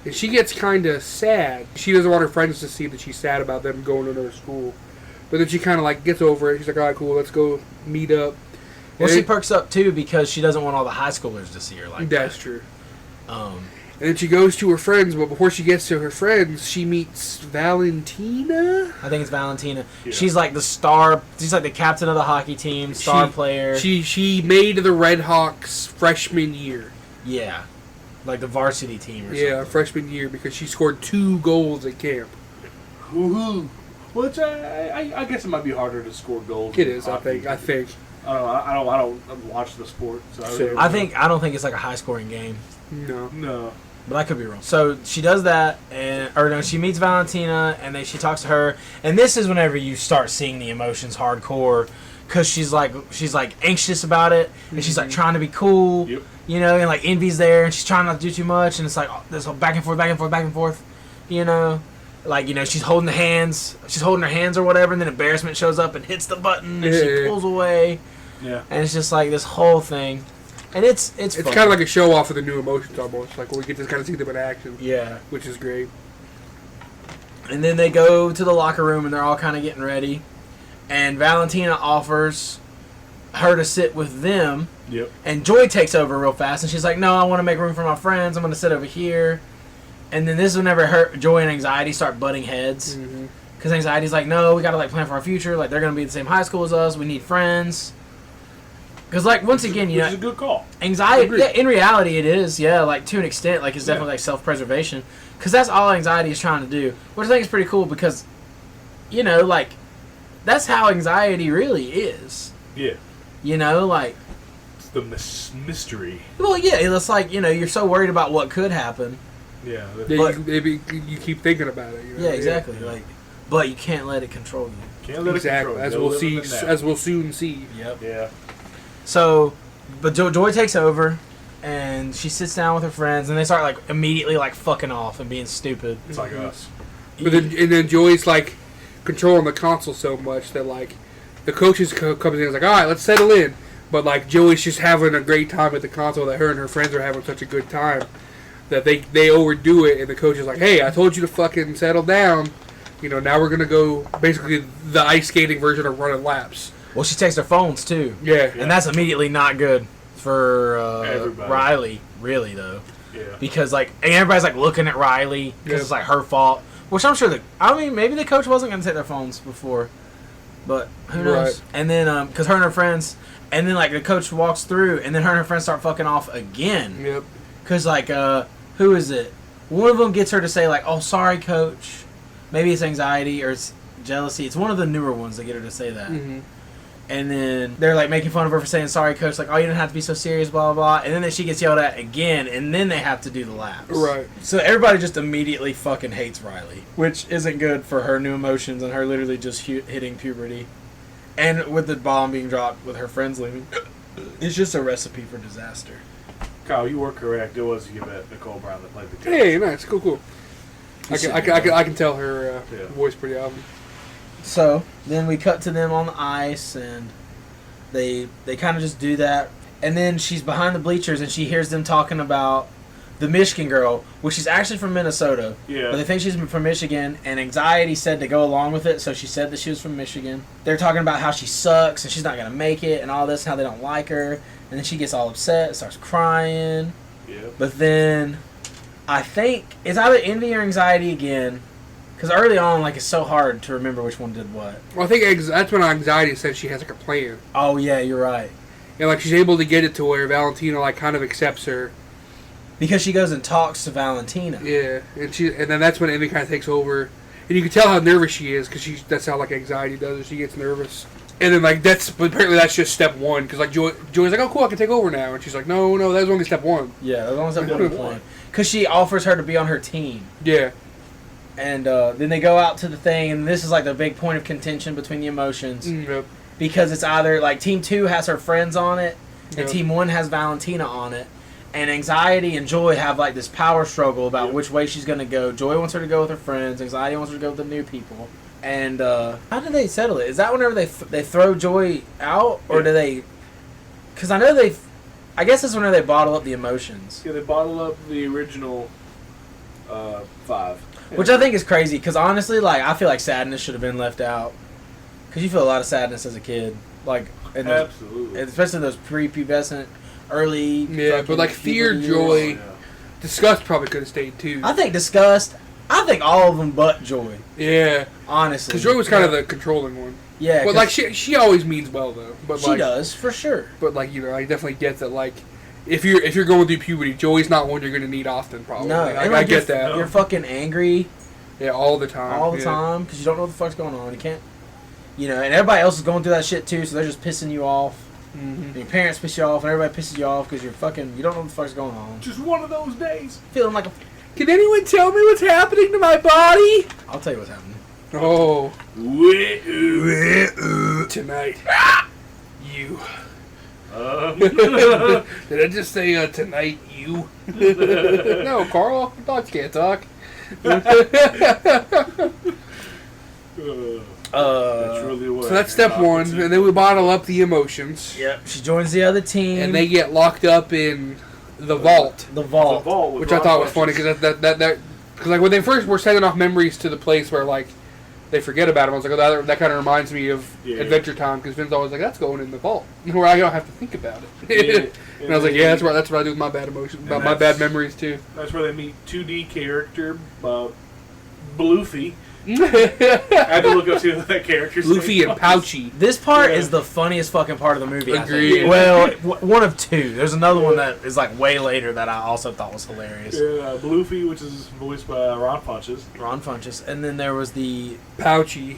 and she gets kind of sad. She doesn't want her friends to see that she's sad about them going to another school. But then she kind of like gets over it. She's like, all right, cool, let's go meet up. Well, And she it- perks up too because she doesn't want all the high schoolers to see her like That's that. true. Um, And then she goes to her friends, but before she gets to her friends, she meets Valentina. I think it's Valentina. Yeah. She's like the star. She's like the captain of the hockey team, star She- player. She made the Red Hawks freshman year. Yeah, like the varsity team or Yeah, something. freshman year because she scored 2 goals at camp. Woohoo! Which I guess it might be harder to score goals. It in is, I hockey. think. I don't watch the sport, so I Same. really I don't think it's like a high scoring game, No. no. but I could be wrong. So she does that, she meets Valentina, and then she talks to her, and this is whenever you start seeing the emotions hardcore, because she's like anxious about it, and she's like trying to be cool. Yep. And like envy's there, and she's trying not to do too much, and it's like this whole back and forth, she's holding her hands or whatever, and then embarrassment shows up and hits the button, and she Yeah. pulls away, Yeah. and it's just like this whole thing, and it's It's fun. kind of like a show off of the new emotions almost, like where we get to kind of see them in action, yeah. which is great. And then they go to the locker room, and they're all kind of getting ready, and Valentina offers her to sit with them. Yep. And Joy takes over real fast, and she's like, "No, I want to make room for my friends. I'm going to sit over here." And then this is whenever Joy and Anxiety start butting heads, Mm-hmm. because Anxiety's like, "No, we got to like plan for our future. Like they're going to be at the same high school as us. We need friends." Because like once again, Which is a good call. Anxiety. Agreed. Yeah, in reality, it is. Yeah, like to an extent, like it's Yeah. definitely like self-preservation, because that's all Anxiety is trying to do. Which I think is pretty cool because, like, that's how Anxiety really is. Yeah. Like. It's the mystery. Well, yeah, it's like, you're so worried about what could happen. Yeah. Yeah, you keep thinking about it. Yeah, exactly. Like, but you can't let it control you. Can't let Exactly. it As control. we'll see, as we'll soon see. Yep. Yeah. So, but Joy takes over, and she sits down with her friends, and they start like immediately like fucking off and being stupid. It's like us. But then Joy's like controlling the console so much that like the coaches comes in and is like, all right, let's settle in. But like Joey's just having a great time at the console that her and her friends are having such a good time that they overdo it, and the coach is like, hey, I told you to fucking settle down. Now we're gonna go basically the ice skating version of running laps. Well, she takes their phones too, Yeah. and that's immediately not good for Everybody. Riley. really though, Yeah. because like and everybody's like looking at Riley because it's like her fault. Which I'm sure maybe the coach wasn't gonna take their phones before, but who knows? Right. And then because her and her friends, and then like the coach walks through, and then her and her friends start fucking off again. Yep. Cause like who is it? One of them gets her to say like, "Oh, sorry, coach." Maybe it's anxiety or it's jealousy. It's one of the newer ones that get her to say that. Mm-hmm. And then they're like making fun of her for saying sorry, coach. Like, oh, you didn't have to be so serious, blah blah blah. And then she gets yelled at again, and then they have to do the laps. Right. So everybody just immediately fucking hates Riley, which isn't good for her new emotions and her literally just hitting puberty, and with the bomb being dropped with her friends leaving. It's just a recipe for disaster. Kyle, you were correct. It was Yvette Nicole Brown that played the coach. Hey, nice, cool. I can tell her voice pretty often. So then we cut to them on the ice, and they kind of just do that. And then she's behind the bleachers, and she hears them talking about the Michigan girl, which is actually from Minnesota. Yeah. But they think she's from Michigan, and Anxiety said to go along with it, so she said that she was from Michigan. They're talking about how she sucks, and she's not going to make it, and all this, and how they don't like her. And then she gets all upset, starts crying. Yeah. But then I think it's either Envy or Anxiety again. Because early on, like, it's so hard to remember which one did what. Well, I think that's when Anxiety said she has like a plan. Oh, yeah, you're right. And like she's able to get it to where Valentina like kind of accepts her. Because she goes and talks to Valentina. Yeah, and then that's when Envy kind of takes over, and you can tell how nervous she is because that's how like Anxiety does it. She gets nervous, and then like but apparently that's just step one because like Joy's like, oh cool, I can take over now, and she's like, no, that was only step one. Yeah, that was step one. Because she offers her to be on her team. Yeah. And then they go out to the thing, and this is like the big point of contention between the emotions. Yep. Because it's either like Team 2 has her friends on it, and Yep. Team 1 has Valentina on it. And Anxiety and Joy have like this power struggle about which way she's going to go. Joy wants her to go with her friends. Anxiety wants her to go with the new people. And how do they settle it? Is that whenever they throw Joy out? Or do they... Because I know I guess it's whenever they bottle up the emotions. Yeah, they bottle up the original 5. Which I think is crazy, because honestly, like, I feel like sadness should have been left out. Because you feel a lot of sadness as a kid. Like, Absolutely. especially those prepubescent, early... Yeah, fucking but like fear, puberty joy, years. disgust probably could have stayed too. I think disgust... I think all of them but Joy, Yeah, honestly. because Joy was kind of the controlling one. Yeah, But like she always means well though. But she like, does, for sure. But like I definitely get that like. If you're going through puberty, Joy's not one you're going to need often, probably. No, Like, and I like get that. You're fucking angry Yeah, all the time. all the time, because you don't know what the fuck's going on. You can't... You know, and everybody else is going through that shit too, so they're just pissing you off. Mm-hmm. And your parents piss you off, and everybody pisses you off because you're fucking... You don't know what the fuck's going on. Just one of those days. Feeling like a... Can anyone tell me what's happening to my body? I'll tell you what's happening. Oh, tonight. You. Did I just say tonight? You. No, Carl. Dogs can't talk. That's really what. So that's step one, and then we bottle up the emotions, Yep. She joins the other team. and they get locked up in the vault, The vault. which I thought was funny because because like when they first were sending off memories to the place where like they forget about them, I was like, oh, that kind of reminds me of Adventure Time because Finn's always like, that's going in the vault where I don't have to think about it. And I was like, yeah, that's what I do with my bad emotions, about my bad memories too. That's where they meet 2D character Bluffy. I had to look up to that character's Luffy name. and Pouchy. This part Yeah. is the funniest fucking part of the movie. Agreed. I think. Well, one of two. There's another one that is like way later that I also thought was hilarious. Yeah, Bluffy, which is voiced by Ron Funches. Ron Funches, and then there was the Pouchy.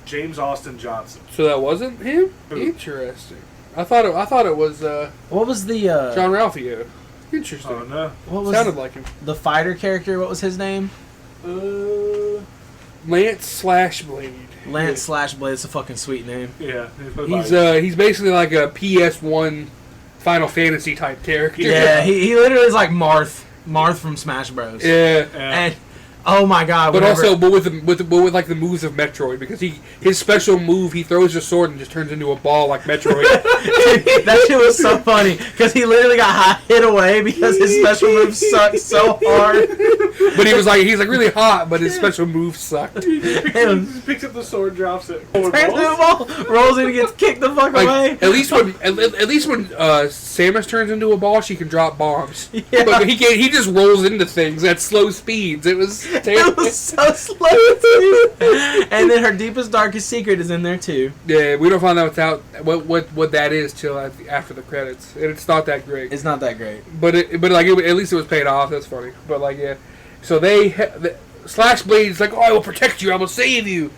James Austin Johnson. So that wasn't him? Who? Interesting. I thought it was what was the John Ralphio. Interesting. Oh no. what was Sounded like him. the fighter character? What was his name? Lance/Blade. Lance slash Blade. It's a fucking sweet name. Yeah. He's basically like a PS1 Final Fantasy type character. Yeah, he literally is like Marth from Smash Bros. Yeah. And Oh my god! But whenever- also, but with like the moves of Metroid, because his special move, he throws his sword and just turns into a ball like Metroid. that shit was so funny because he literally got hit away because his special move sucked so hard. But he's like really hot, but his special move sucked. He just picks up the sword, drops it. Turns into a ball, rolls in and gets kicked the fuck away. Like, at least when Samus turns into a ball, she can drop bombs. Yeah. But he can't. He just rolls into things at slow speeds. It was It terrible. was so slow too. And then her deepest, darkest secret is in there too. Yeah, we don't find out what that is till after the credits, and it's not that great. It's not that great. But at least it was paid off. That's funny. But like, yeah. So Slash Blade's like, oh, I will protect you. I will save you.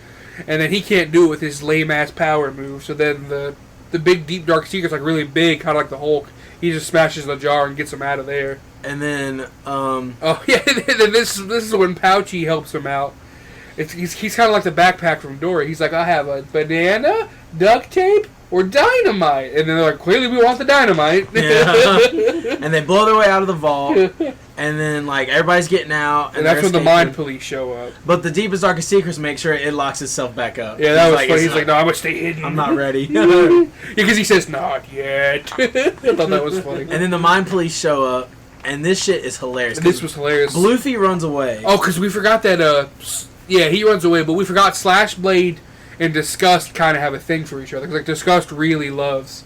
And then he can't do it with his lame ass power move. So then the big deep dark secret's like really big, kind of like the Hulk. He just smashes the jar and gets him out of there. And then Oh yeah, then this is when Pouchy helps him out. He's kind of like the backpack from Dory. He's like, I have a banana, duct tape, or dynamite. And then they're like, clearly we want the dynamite. yeah. And they blow their way out of the vault. And then like everybody's getting out, And that's they're when the escaping. mind police show up. But the deepest, darkest secrets make sure it locks itself back up. Yeah, that was funny. it's He's like, no, I'm gonna stay hidden. I'm not ready. Because he says, not yet. I thought that was funny. And then the mind police show up, and this shit is hilarious. And this was hilarious. Bluefy runs away. Oh, because we forgot that, he runs away, but we forgot Slash Blade and Disgust kind of have a thing for each other. 'Cause, like, Disgust really loves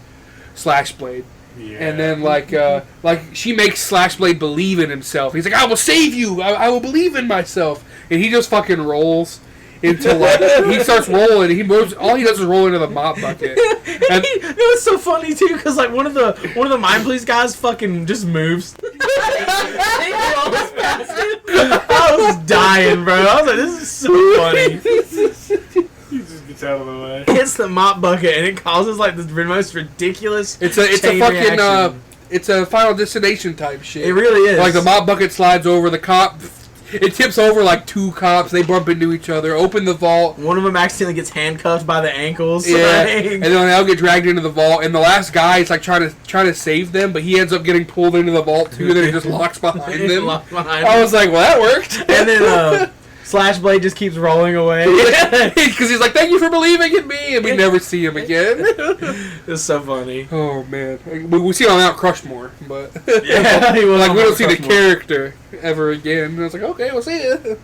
Slash Blade. Yeah. And then, like she makes Slash Blade believe in himself. He's like, I will save you! I will believe in myself! And he just fucking rolls into, like, he starts rolling. All he does is roll into the mop bucket. And It was so funny too, because like one of the mind police guys fucking just moves. He rolls past him. I was dying, bro. I was like, this is so funny. He just gets out of the way. Hits the mop bucket and it causes like the most ridiculous. it's a chain fucking, reaction. it's a Final Destination type shit. It really is. Like, the mop bucket slides over, the cop, it tips over like two cops, they bump into each other, open the vault. One of them accidentally gets handcuffed by the ankles. Yeah, like- and then they all get dragged into the vault, and the last guy is like trying to save them, but he ends up getting pulled into the vault too, and then he just locks behind He's them. locked behind I him. was like, well, that worked. And then Slash Blade just keeps rolling away. Because he's like, thank you for believing in me, and we never see him again. It's so funny. Oh man, we see him on Mount Crushmore, but Yeah, he was like on we don't Mount see the Rushmore. character ever again. And I was like, okay, we'll see you.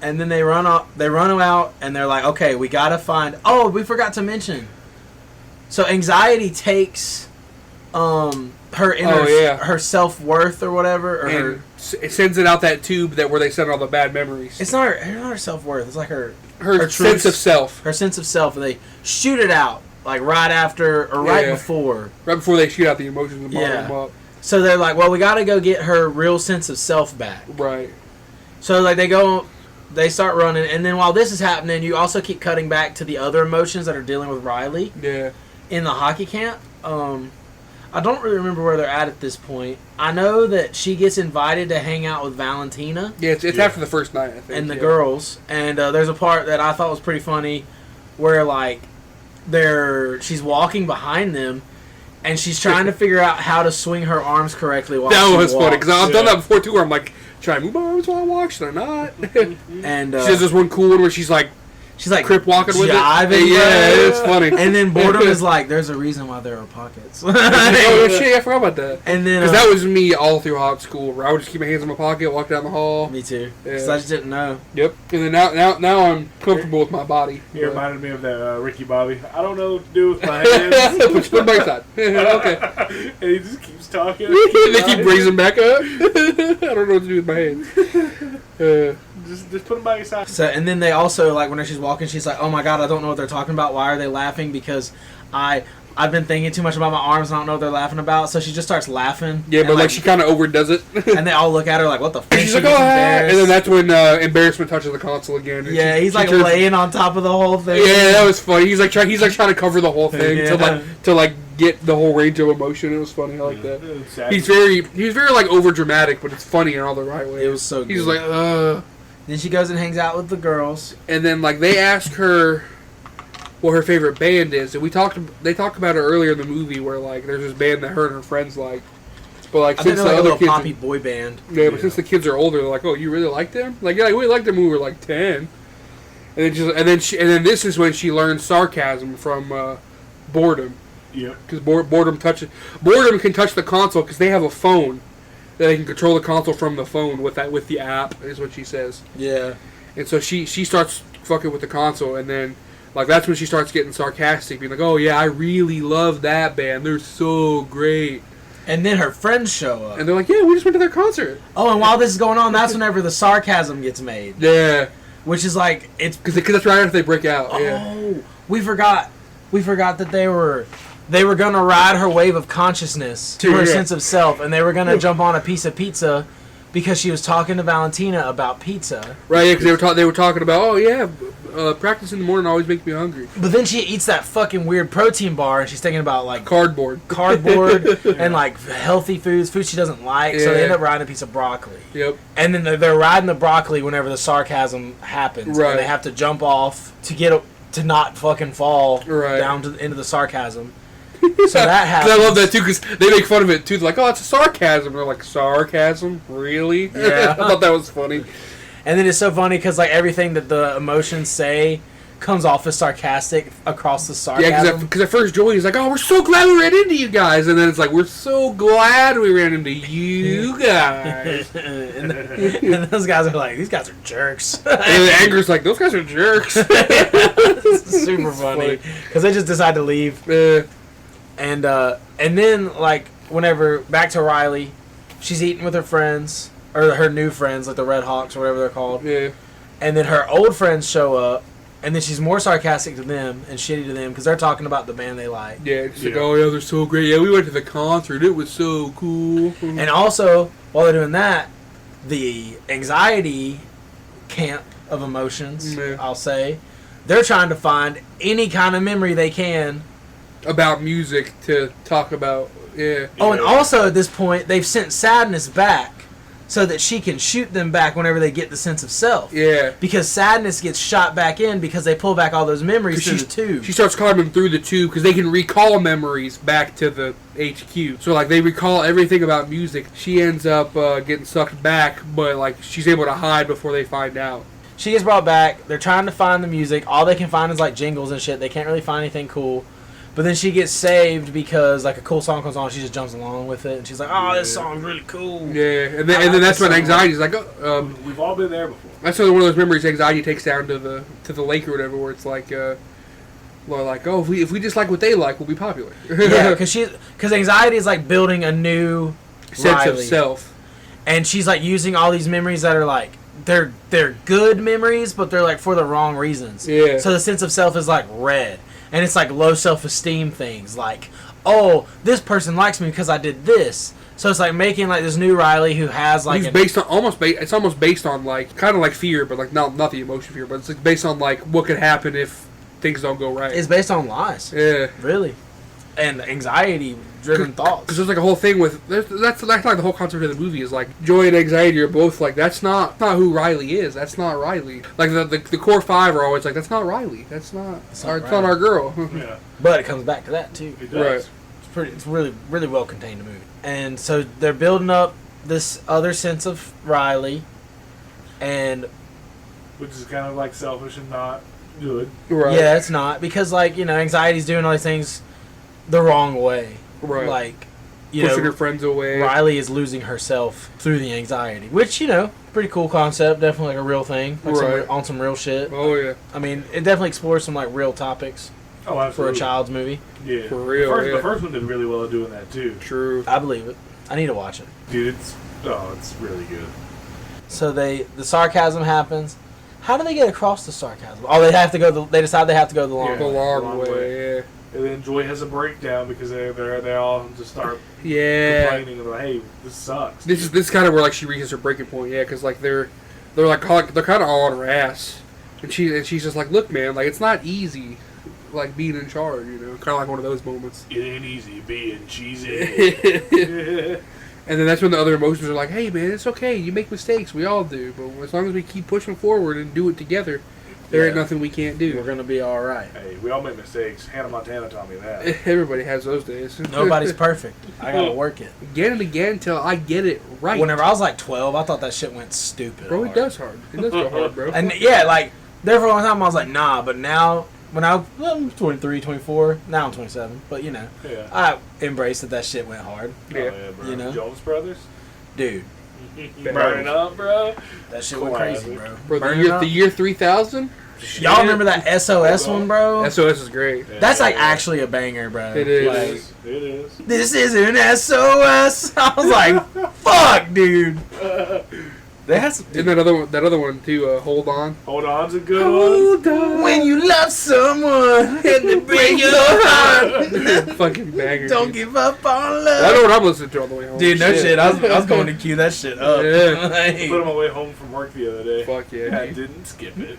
And then they run out, and they're like, okay, we gotta find. Oh, we forgot to mention. So anxiety takes, her inner, Oh, yeah. her self-worth or whatever, or her. And it sends it out that tube where they send all the bad memories. It's not her self-worth. It's like her her truth. sense of self. her sense of self, and they shoot it out like right after or right Yeah. before. Right before they shoot out the emotions and bottle Yeah. them up. So they're like, well, we gotta go get her real sense of self back. Right. So like they start running, and then while this is happening, you also keep cutting back to the other emotions that are dealing with Riley Yeah. in the hockey camp. I don't really remember where they're at this point. I know that she gets invited to hang out with Valentina Yeah, it's Yeah. after the first night, I think. and the yeah. girls, and there's a part that I thought was pretty funny, where like she's walking behind them, and she's trying to figure out how to swing her arms correctly while That she was funny, walks. because I've done Yeah. that before too, where I'm like, should I move my arms while I walk? Should I not? And She does this one cool one where she's like, she's like crip walking with it. jiving, Yeah, bro. it's funny. And then Boredom is like, there's a reason why there are pockets. Oh shit, I forgot about that. And then Because that was me all throughout school, where I would just keep my hands in my pocket, walk down the hall. me too. Yeah. Because I just didn't know. Yep. And then now I'm comfortable with my body. He reminded me of that Ricky Bobby. I don't know what to do with my hands. Put your back side. Okay. And he just keeps talking. They keep raising back up. I don't know what to do with my hands. Just put them by your side. So and then they also like when she's walking, she's like, "Oh my god, I don't know what they're talking about. Why are they laughing? Because I've been thinking too much about my arms and I don't know what they're laughing about." So she just starts laughing. Yeah, and, but like she kind of overdoes it. and they all look at her like, "What the fuck?" She's like, oh, and then that's when embarrassment touches the console again. And yeah, she- he's she like turns- laying on top of the whole thing. Yeah, that was funny. He's like trying to cover the whole thing Yeah. to like get the whole range of emotion. It was funny. I like that. Sad. He's very like over dramatic, but it's funny in all the right ways. It was so good. He's like, Then she goes and hangs out with the girls. and then like they ask her what her favorite band is, and they talked about it earlier in the movie where like there's this band that her and her friends like, But like I think since they're the like a other little kids, poppy boy band. yeah, but since the kids are older, they're like, oh, you really like them? Like, yeah, we liked them when we were like 10. And then this is when she learns sarcasm from boredom. Yep. Because boredom can touch the console because they have a phone that they can control the console from the phone with the app is what she says. Yeah. And so she starts fucking with the console, and then like that's when she starts getting sarcastic, being like, "Oh yeah, I really love that band. They're so great." And then her friends show up. And they're like, "Yeah, we just went to their concert." Oh, and while this is going on, that's whenever the sarcasm gets made, Yeah, which is like it's. because that's right after they break out. Oh, Yeah, we forgot that they were gonna ride her wave of consciousness to her Yeah. sense of self, and they were gonna jump on a piece of pizza because she was talking to Valentina about pizza. right. Yeah, because they were talking about, "Oh yeah, practice in the morning always makes me hungry." But then she eats that fucking weird protein bar, and she's thinking about like Cardboard. and like healthy food she doesn't like. So they Yeah. end up riding a piece of broccoli. Yep. And then they're riding the broccoli whenever the sarcasm happens. Right. And they have to jump off to not fucking fall Right. down into the sarcasm. So that happens. 'Cause I love that too, because they make fun of it too. They're like, "Oh, it's a sarcasm." They're like, "Sarcasm, really?" Yeah. I thought that was funny. And then it's so funny because like everything that the emotions say comes off as sarcastic across the Yeah, sarcasm. because at first Joey's like, "Oh, we're so glad we ran into you guys," and then it's like, "We're so glad we ran into you guys." and those guys are like, these guys are jerks. And then Anger's like, "Those guys are jerks." It's super funny because they just decide to leave. And then like whenever back to Riley, she's eating with her friends or her new friends like the Red Hawks or whatever they're called. Yeah. And then her old friends show up, and then she's more sarcastic to them and shitty to them because they're talking about the band they like. Yeah, it's like, Yeah. "Oh yeah, they're so great. Yeah, we went to the concert. It was so cool." And also while they're doing that, the anxiety camp of emotions, Yeah. I'll say, they're trying to find any kind of memory they can. About music to talk about. Yeah. Oh, and also at this point, they've sent Sadness back so that she can shoot them back whenever they get the sense of self. Yeah. Because Sadness gets shot back in because they pull back all those memories through the tube. She starts climbing through the tube because they can recall memories back to the HQ. So like they recall everything about music. She ends up getting sucked back, but like she's able to hide before they find out. She gets brought back. They're trying to find the music. All they can find is like jingles and shit. They can't really find anything cool. But then she gets saved because like a cool song comes on. She just jumps along with it, and she's like, "Oh, this song's really cool." Yeah, and I then like that's the when song. anxiety's like, We've all been there before. that's one of those memories anxiety takes down to the lake or whatever, where it's like, well, like, oh, if we just like what they like, we'll be popular. Yeah, because anxiety is like building a new sense of Riley. self. And she's like using all these memories that are like they're good memories, but they're like for the wrong reasons. Yeah. So the sense of self is like red, and it's like low self-esteem things, like, oh, this person likes me because I did this. So it's like making like this new Riley who has like He's based on it's almost based on like kind of like fear, but like not the emotion fear, but it's like based on like what could happen if things don't go right. it's based on lies, Yeah. really, and anxiety-driven thoughts. Because there's like a whole thing with that's like the whole concept of the movie is like joy and anxiety are both like that's not who Riley is. That's not Riley. Like the core five are always like that's not Riley. That's not It's our, not it's not our girl. Yeah, But it comes back to that too. it does. Right. It's really really well contained movie. And so they're building up this other sense of Riley, and Which is kind of like selfish and not good. Right. yeah, it's not because like anxiety's doing all these things the wrong way. Right. Like Pushing her friends away. Riley is losing herself through the anxiety, which pretty cool concept, definitely like a real thing, like Right. on some real shit. Oh yeah. I mean, it definitely explores some like real topics Oh, for a absolutely. child's movie. Yeah, For real, The yeah. first one did really well at doing that too. True. I believe it. I need to watch it. Dude, it's really good. So the sarcasm happens. How do they get across the sarcasm? Oh, they decide they have to go the long Yeah. The way. long way. And then Joy has a breakdown because they all just start Yeah. complaining and like, hey, this sucks. This is kind of where like she reaches her breaking point. Yeah, because like they're kind of all on her ass, and she's just like, look, man, like it's not easy, like being in charge. Kind of like one of those moments. It ain't easy being cheesy. And then that's when the other emotions are like, hey, man, it's okay. You make mistakes. We all do. But as long as we keep pushing forward and do it together, There ain't Yeah. nothing we can't We're do. gonna be all right. Hey, we all make mistakes. Hannah Montana taught me that. Everybody has those days. Nobody's perfect. I gotta work it. Again and again until I get it right. Whenever I was like 12, I thought that shit went stupid. Bro, it hard. does hard. It does go hard, bro. And yeah, like there for a long time, I was like, nah. But now, when I'm 23, 24, now I'm 27. But you know, Yeah. I embraced that shit went hard, Oh, yeah, bro. You know? Jones Brothers. dude. Burning up, bro. That shit went crazy, bro. Bro, Burning Up. the year 3000? Y'all remember that SOS one, bro? SOS is great. Yeah, That's like yeah. actually a banger, bro. It is. Like, It is. this isn't SOS. I was like, fuck, dude. They had some. And that other one too, Hold On. Hold on's a good one. Hold on. When you love someone and they break your heart, Fucking banger. don't dude. give up on I know love. what I'm listening to on the way home. Dude, no shit. I was going to cue that shit up. Yeah. Like, Put on my way home from work the other day. Fuck I yeah, dude. didn't skip it.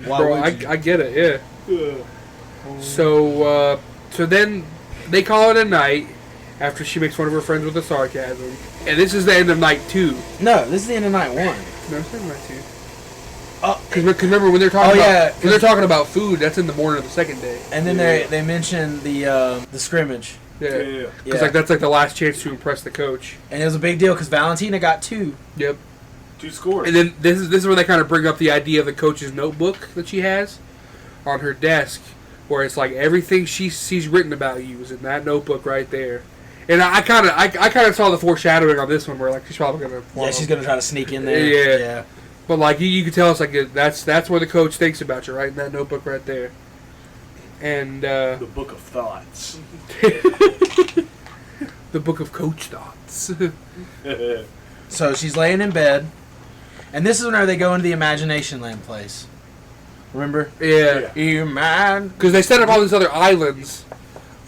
why Bro, would you? I get it, yeah. Ugh. So then they call it a night after she makes fun of her friends with the sarcasm. And this is the end of night 2. No, this is the end of night 1. No, it's not night 2. Oh, Because remember when they're talking Oh, about yeah, when they're talking about food, that's in the morning of the second day. and then they mention the scrimmage, Yeah. Yeah. Because like that's like the last chance to impress the coach. and it was a big deal because Valentina got 2. Yep. 2 scores. And then this is where they kind of bring up the idea of the coach's notebook that she has on her desk, where it's like everything she's written about you is in that notebook right there. And I kind of saw the foreshadowing on this one where like she's probably gonna Yeah, she's gonna try to sneak in there. Yeah. But like you can tell it's like that's where the coach thinks about you, right in that notebook right there. And the Book of Thoughts. the book of coach thoughts. So she's laying in bed, and this is whenever they go into the Imagination Land place. Remember? Yeah. Because they set up all these other islands,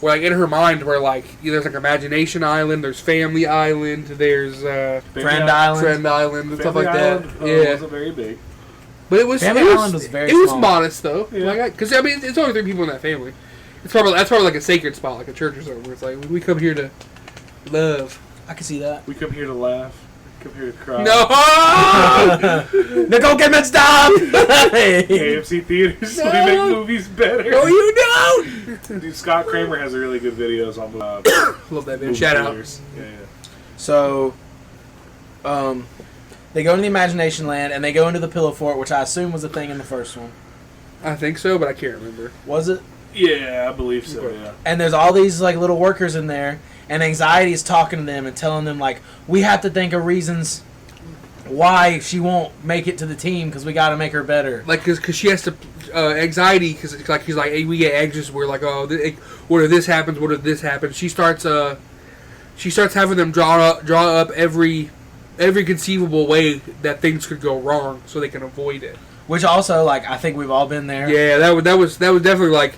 where like in her mind, where like there's like Imagination Island, there's Family Island, there's Friend Island. Friend Island, and stuff like Island, that. Yeah. wasn't very big. But it was Family it was, Island was very it was small. modest though. Yeah. Because I mean, it's only 3 people in that family. That's probably like a sacred spot, like a church or something. Where it's like we come here to love. I can see that. We come here to laugh. We come here to cry. No, Nicole Kidman, stop! AMC theaters. No. We make movies better. no, you don't. Dude, Scott Kramer has really good videos on Love that man. movie Shout out. theaters. Yeah, yeah. So, they go into the Imagination Land, and they go into the Pillow Fort, which I assume was a thing in the first one. I think so, but I can't remember. Was it? Yeah, I believe so. Yeah. And there's all these like little workers in there, and Anxiety is talking to them and telling them like, we have to think of reasons why she won't make it to the team because we got to make her better. Like, cause she has to anxiety because like he's like, hey, we get anxious. We're like, oh, what if this happens? What if this happens? She starts having them draw up every conceivable way that things could go wrong so they can avoid it. Which also, like, I think we've all been there. Yeah, that was definitely like,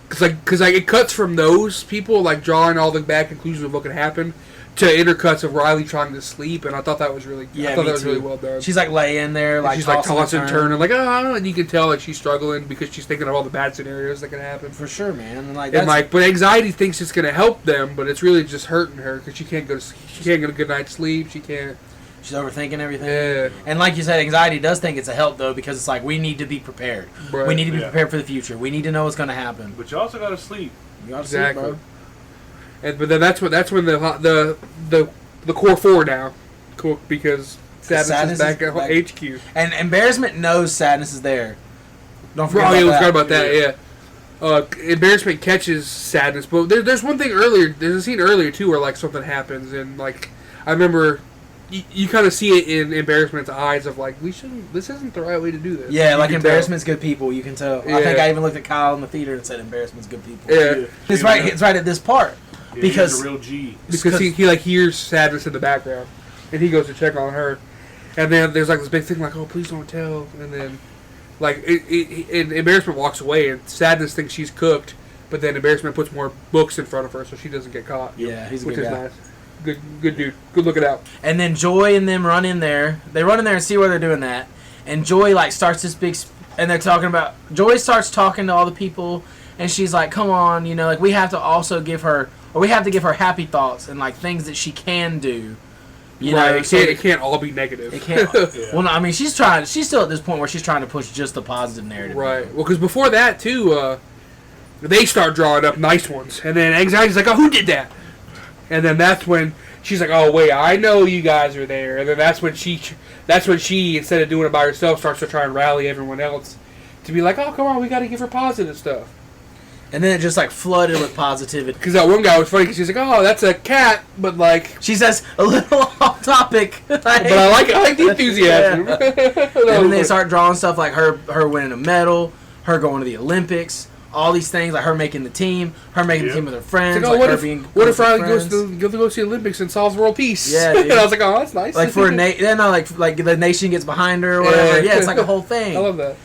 cause it cuts from those people like drawing all the bad conclusions of what could happen to intercuts of Riley trying to sleep, and I thought that was really, Yeah, I thought me that was too. really well done. She's like laying there, like she's like tossing and and turning, like oh, and you can tell like she's struggling because she's thinking of all the bad scenarios that can happen. For sure, man. And like, And that's, like, but anxiety thinks it's gonna help them, but it's really just hurting her because she can't get a good night's sleep. She can't. she's overthinking everything. Yeah. And like you said, Anxiety does think it's a help though because it's like we need to be prepared. Right. We need to be Yeah. prepared for the future. We need to know what's going to happen. But you also gotta sleep. You gotta Exactly. sleep, And but then that's when the core four now, cool, because Sadness is back at HQ. bro. And Embarrassment knows Sadness is there. Don't forget Oh about yeah, we that. forgot about that. Yeah. Embarrassment catches Sadness, but there's one thing earlier. There's a scene earlier too where like something happens, and like I remember, you kind of see it in Embarrassment's eyes of like this isn't the right way to do this. Yeah, You like can Embarrassment's good people. You can tell. I Yeah. think I even looked at Kyle in the theater and said Embarrassment's good people. tell. Yeah. It's right. It's right at this part. Yeah, Because- he's a real G. Because he like hears Sadness in the background, and he goes to check on her, and then there's like this big thing like, oh please don't tell, and then like and Embarrassment walks away, and Sadness thinks she's cooked, but then Embarrassment puts more books in front of her so she doesn't get caught. Yeah, he's a which good is guy. nice. Good dude. Good looking out. And then Joy and them run in there. They run in there and see why they're doing that. And Joy like starts this big, and they're talking about. Joy starts talking to all the people, and she's like, "Come on, you know, like we have to also give her, or we have to give her happy thoughts and like things that she can do, You right, know, it can't all be negative. It can't. Yeah. Well, no, I mean, she's trying. She's still at this point where she's trying to push just the positive narrative. Right. Well, because before that too, they start drawing up nice ones, and then Anxiety's like, "Oh, who did that?" And then that's when she's like, "Oh, wait, I know you guys are there." And then that's when she instead of doing it by herself, starts to try and rally everyone else to be like, "Oh, come on, we got to give her positive stuff." And then it just like flooded with positivity. Because that one guy was funny because he's like, "Oh, that's a cat," but like, She says a little off topic, but I like the enthusiasm. Yeah. And then they start drawing stuff like her winning a medal, her going to the Olympics, all these things like her making the team, her making the team with her friends. It's like, oh, like what her if being what if close with Riley goes friends. to go to the Olympics and solves world peace? Yeah, dude. And I was like, "Oh, that's nice." Like for like the nation gets behind her or whatever. Yeah. Yeah, it's like a whole thing. I love that.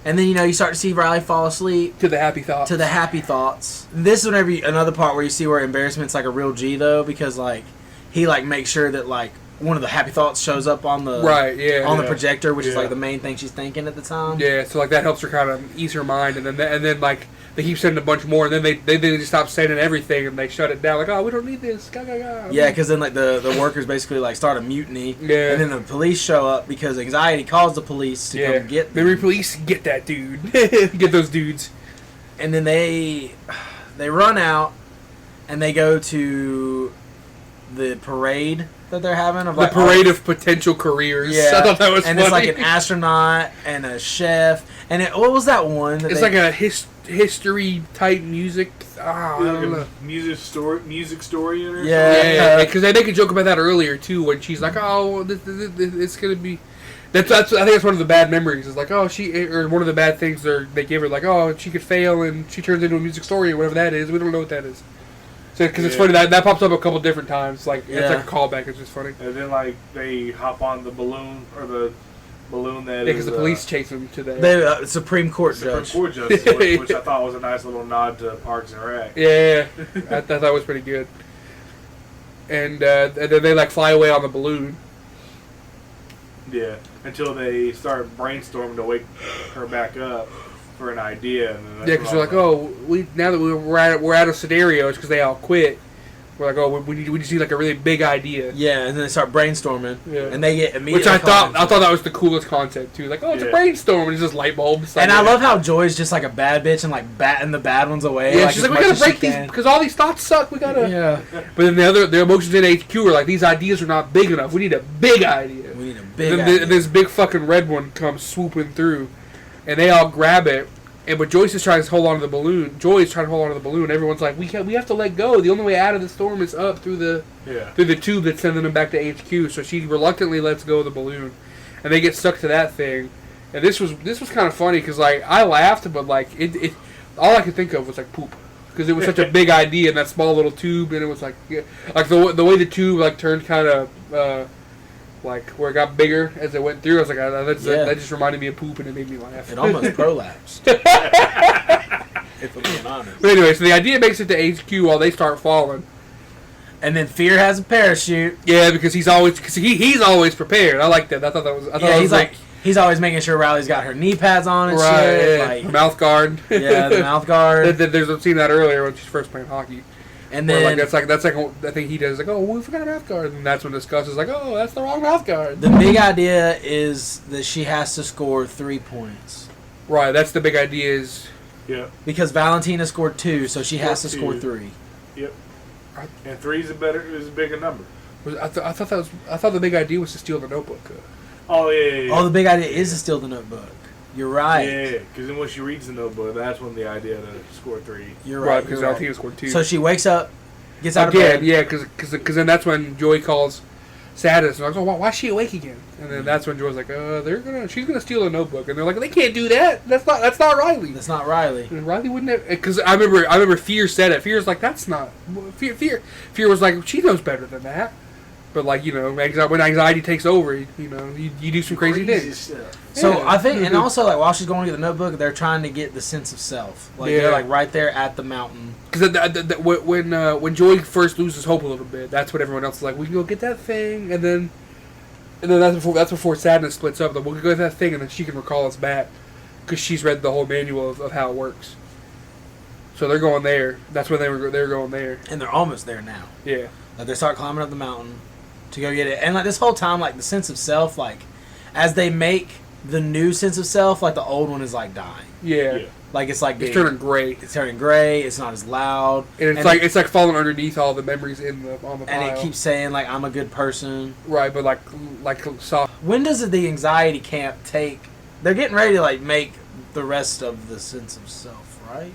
And then you start to see Riley fall asleep To the happy thought. to the happy thoughts. This is whenever another part where you see where embarrassment's like a real G though, because like he like makes sure that like one of the happy thoughts shows up on the Right, yeah. on the Yeah. projector, which is Yeah. like the main thing she's thinking at the time. Yeah, so like that helps her kind of ease her mind, and then like they keep sending a bunch more, and then they just stop sending everything, and they shut it down. Like, oh, we don't need this. Go. Yeah, because then like the workers basically like start a mutiny, Yeah. and then the police show up because Anxiety calls the police to come get them. Memory police, get that dude. Get those dudes. And then they run out and they go to the parade that they're having of The like parade of potential careers. Yeah, I thought that was and funny. it's like an astronaut and a chef, and what was that one? That It's like a history type music. I don't know. Music story in her. Yeah. Yeah, because they make a joke about that earlier too, when she's like, "Oh, it's gonna be." That's I think that's one of the bad memories. Is like, oh, or one of the bad things they give her, like, oh, she could fail and she turns into a music story or whatever that is. We don't know what that is. So because it's Yeah. funny that pops up a couple different times. Like Yeah. it's like a callback. It's just funny. And then like they hop on the balloon or the balloon that Yeah, is because the police chase them to the. the Supreme Court Supreme judge. Court justice, which I thought was a nice little nod to Parks and Rec. Yeah, I thought that was pretty good. And then they like fly away on the balloon. Yeah, until they start brainstorming to wake her back up for an idea. And then that's Yeah, because when they're like, all oh, now that we're out of scenarios because they all quit. We're like, oh, we just need like a really big idea. Yeah, and then they start brainstorming, Yeah. and they get immediately. Which I thought caught into that was the coolest concept too. Like, oh, it's a Yeah. brainstorm, and it's just light bulbs. And I love how Joy's just like a bad bitch and like batting the bad ones away. Yeah, like, she's as like, we much gotta as she break these can. because all these thoughts suck. We gotta. Yeah, But then the emotions in HQ are like, these ideas are not big enough. We need a big idea. we need a big. And then idea. this big fucking red one comes swooping through, and they all grab it. But Joyce is trying to hold on to the balloon. Joy's trying to hold on to the balloon. Everyone's like, we have to let go. The only way out of the storm is up through the tube that's sending them back to HQ. So she reluctantly lets go of the balloon, and they get stuck to that thing. And this was kind of funny because like I laughed, but like it all I could think of was like poop because it was such a big idea in that small little tube, and it was like the way the tube like turned kind of. Like where it got bigger as it went through, I was like, that just reminded me of poop, and it made me laugh. It almost prolapsed. If I'm being honest. But anyway, so the idea makes it to HQ while they start falling. And then Fear has a parachute. Yeah, because he's always prepared. I like that. I thought that was. I thought Yeah, that he's was like he's always making sure Riley's got her knee pads on and right, shit. yeah. Like, mouth guard. yeah, the mouth guard. There's I've seen that earlier when she's first playing hockey. And Where, then like that's like I think he does like, oh, we forgot a mouth guard, and that's when Gus is like, oh, that's the wrong mouth guard. the big idea is that she has to score 3 points. Right, that's the big idea is. Yeah. Because Valentina scored 2, so she has to score 3. Yep. And 3 is a bigger number. I thought the big idea was to steal the notebook. Oh yeah. Oh, the big idea is to steal the notebook. You're right. Yeah, because then when she reads the notebook, that's when the idea to score 3. You're Right, right. because You're Valentina right. scored 2. So she wakes up, gets out of Again, bed. yeah, because then that's when Joy calls Sadness. And I was like, why is she awake again? And then that's when Joy's like, she's gonna steal a notebook, and they're like, they can't do that. That's not Riley. That's not Riley. And Riley wouldn't have, because I remember Fear said it. Fear's like, that's not Fear was like, she knows better than that. But like, when anxiety takes over, you do some crazy things. stuff. So Yeah. I think, and also like while she's going to get the notebook, they're trying to get the sense of self. Like Yeah. they're like right there at the mountain. Because when Joy first loses hope a little bit, that's when everyone else is like, we can go get that thing, and then that's before Sadness splits up. Like, we'll go get that thing, and then she can recall us back because she's read the whole manual of how it works. So they're going there. That's when they were going there. And they're almost there now. Yeah. Like they start climbing up the mountain to go get it. And like this whole time, like the sense of self, like as they make the new sense of self, like the old one is like dying. Yeah. Yeah. Like it's like It's turning gray. It's turning gray. It's not as loud. And it's like falling underneath all the memories on the and pile. it keeps saying like I'm a good person. Right, but like soft. When does the anxiety camp take? They're getting ready to like make the rest of the sense of self, right?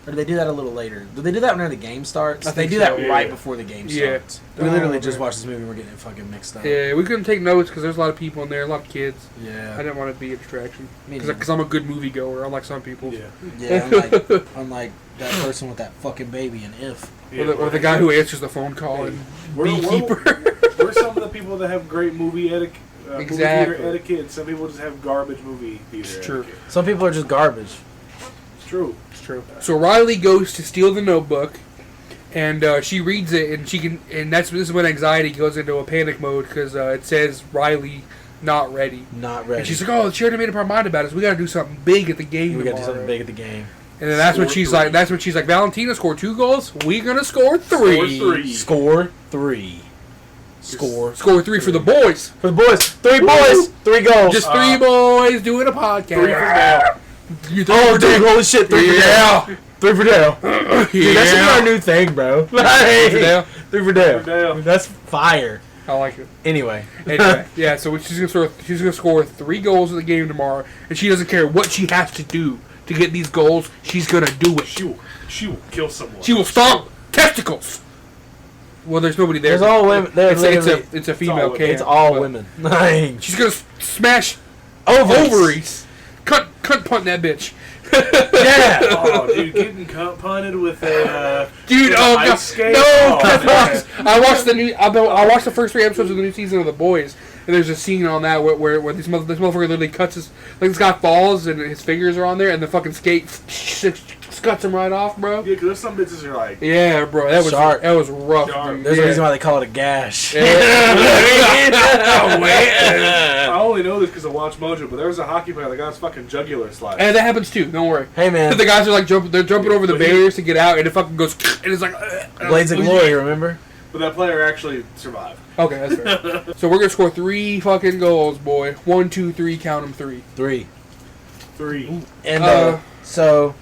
Or do they do that a little later? Do they do that whenever the game starts? I They think do so. that Yeah. right before the game Yeah. starts. We literally Oh, just man. watched this movie and we're getting it fucking mixed up. Yeah, we couldn't take notes because there's a lot of people in there, a lot of kids. I Yeah. didn't want to be a distraction Me neither. because I'm a good movie goer, unlike some people. Yeah. Yeah, unlike that person with that fucking baby in If. Yeah, Or the guy who answers the phone call and We're- beekeeper. We're some of the people that have great movie etiquette. Movie Exactly. theater etiquette. And some people just have garbage movie theater It's true. etiquette. Some people are just garbage. It's true. It's true. So Riley goes to steal the notebook, and she reads it, and this is when anxiety goes into a panic mode because it says Riley not ready. Not ready. And she's like, "Oh, she already made up our mind about us. We got to do something big at the game we got to do tomorrow." something big at the game. And then that's when Score she's three. like, Valentina scored 2 goals. We're gonna score 3. Score 3. Score 3. Score 3 for the boys. For the boys. 3 boys. 3 goals. Just 3 boys doing a podcast. 3 for Dale. You Oh, dude, holy shit. 3 for Dale. Yeah. 3 for Dale. Dude, that should be our new thing, bro. 3 for Dale. 3 for Dale. For Dale. That's fire. I like it. Anyway. Anyway, yeah. So she's gonna score 3 goals in the game tomorrow, and she doesn't care what she has to do to get these goals. She's gonna do it. She will kill someone. She will stomp testicles. Well, there's nobody there. There's all women. There's It's a female women. camp. It's all but women. Nice. She's gonna smash Ovaries. ovaries. Cunt punt that bitch. Yeah. Oh, dude, getting punted with a Dude, with oh an no, ice skate? no! Oh, That's man. I watched the new. I watched the first 3 episodes of the new season of The Boys, and there's a scene on that where this motherfucker literally cuts his, like, this guy falls and his fingers are on there, and the fucking skate cuts him right off, bro. Yeah, because there's some bitches who are like, Yeah, bro, that was Sharp. rough. Sharp. Dude. There's yeah. a reason why they call it a gash. I only know this because I watch Mojo, but there was a hockey player that got his fucking jugular sliced. And that happens too. Don't worry. Hey, man. The guys are like they're jumping over the But he- barriers to get out, and it fucking goes, and it's like Blades of Glory, remember? But that player actually survived. Okay, that's fair. So we're gonna score 3 fucking goals, boy. 1, 2, 3. Count them 3. 3. 3. And Uh, so,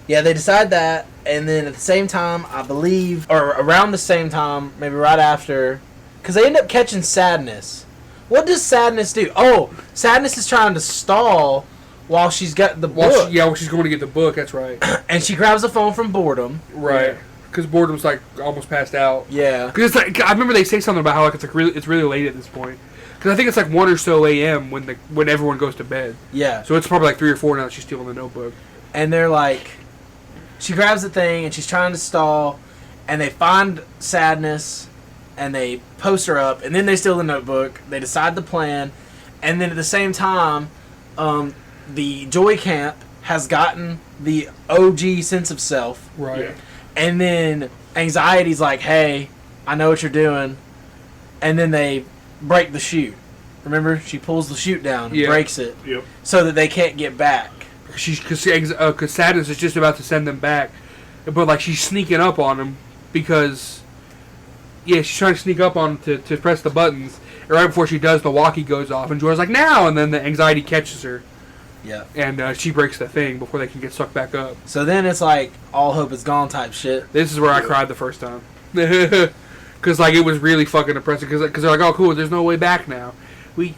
yeah, they decide that, and then at the same time, I believe, or around the same time, maybe right after, because they end up catching Sadness. What does Sadness do? Oh, Sadness is trying to stall while she's got the book, Well, she's going to get the book. That's right. and she grabs the phone from Boredom. Right. Because Boredom's like almost passed out. Yeah. Because it's like I remember they say something about how like it's really late at this point. Because I think it's like 1 or so a.m. when everyone goes to bed. Yeah. So it's probably like 3 or 4 now that she's stealing the notebook. And they're like, she grabs the thing and she's trying to stall, and they find Sadness, and they post her up, and then they steal the notebook. They decide the plan, and then at the same time, the Joy Camp has gotten the OG sense of self, Right. Yeah. and then Anxiety's like, "Hey, I know what you're doing," and then they break the chute. Remember, she pulls the chute down, Yeah. breaks it, Yep. so that they can't get back. Because Sadness is just about to send them back, but like she's sneaking up on them because she's trying to sneak up on them to press the buttons. And right before she does, the walkie goes off, and Joy's like, "Now!" And then the Anxiety catches her, Yeah. and she breaks the thing before they can get sucked back up. So then it's like all hope is gone type shit. This is where I cried the first time. Because like it was really fucking depressing. Because they're like, "Oh, cool, there's no way back now."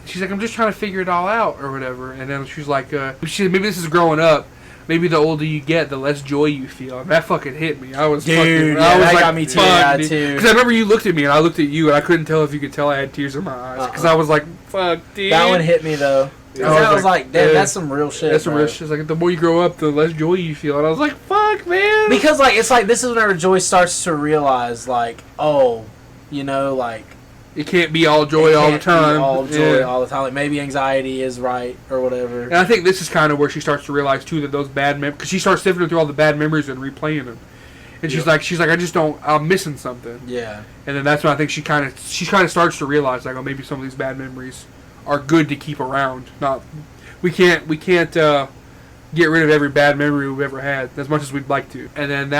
She's like, "I'm just trying to figure it all out," or whatever. And then she's like, she said, "Maybe this is growing up. Maybe the older you get, the less joy you feel." And that fucking hit me. I was Dude, fucking. yeah, I was that like, got me teary-eyed, too. Because I remember you looked at me and I looked at you and I couldn't tell if you could tell I had tears in my eyes. Because I was like, "Fuck, dude." That one hit me though. 'Cause I was I was like, damn, yeah. that's some real shit. That's some bro. real shit. It's like the more you grow up, the less joy you feel. And I was like, "Fuck, man." Because like it's like this is whenever Joy starts to realize like, oh, you know, like it can't be all joy it all the can't be time. all joy Yeah. all the time. Like maybe anxiety is right or whatever. And I think this is kind of where she starts to realize too that those bad because she starts sifting through all the bad memories and replaying them, and she's like, I just don't, I'm missing something. Yeah. And then that's when I think she kind of starts to realize like, oh, maybe some of these bad memories are good to keep around. Not we can't get rid of every bad memory we've ever had as much as we'd like to. And then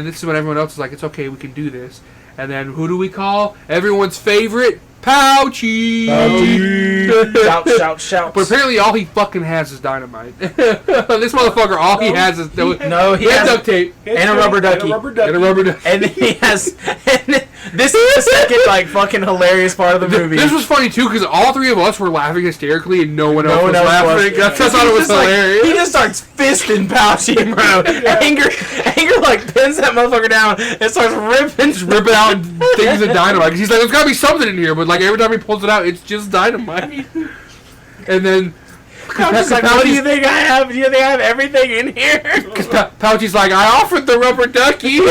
this is when everyone else is like, it's okay, we can do this. And then who do we call? Everyone's favorite, Pouchy. Shout, shout. But apparently all he fucking has is dynamite. This motherfucker, all he has is... No, he he has has duct tape. and a rubber ducky. And a rubber duck. And then he has... And this is the second, like, fucking hilarious part of the movie. This was funny, too, because all three of us were laughing hysterically and no one else No was one else laughing. was. That's I thought it was He's just hilarious. he just starts fisting Pouchy, bro. Anger, like, pins that motherfucker down and starts ripping. Just ripping out things of dynamite. 'Cause he's like, there's got to be something in here. But, like, every time he pulls it out, it's just dynamite. And then... I'm just like, what do you think I have? Do you think I have everything in here? Because Pouchy's like, I offered the rubber ducky and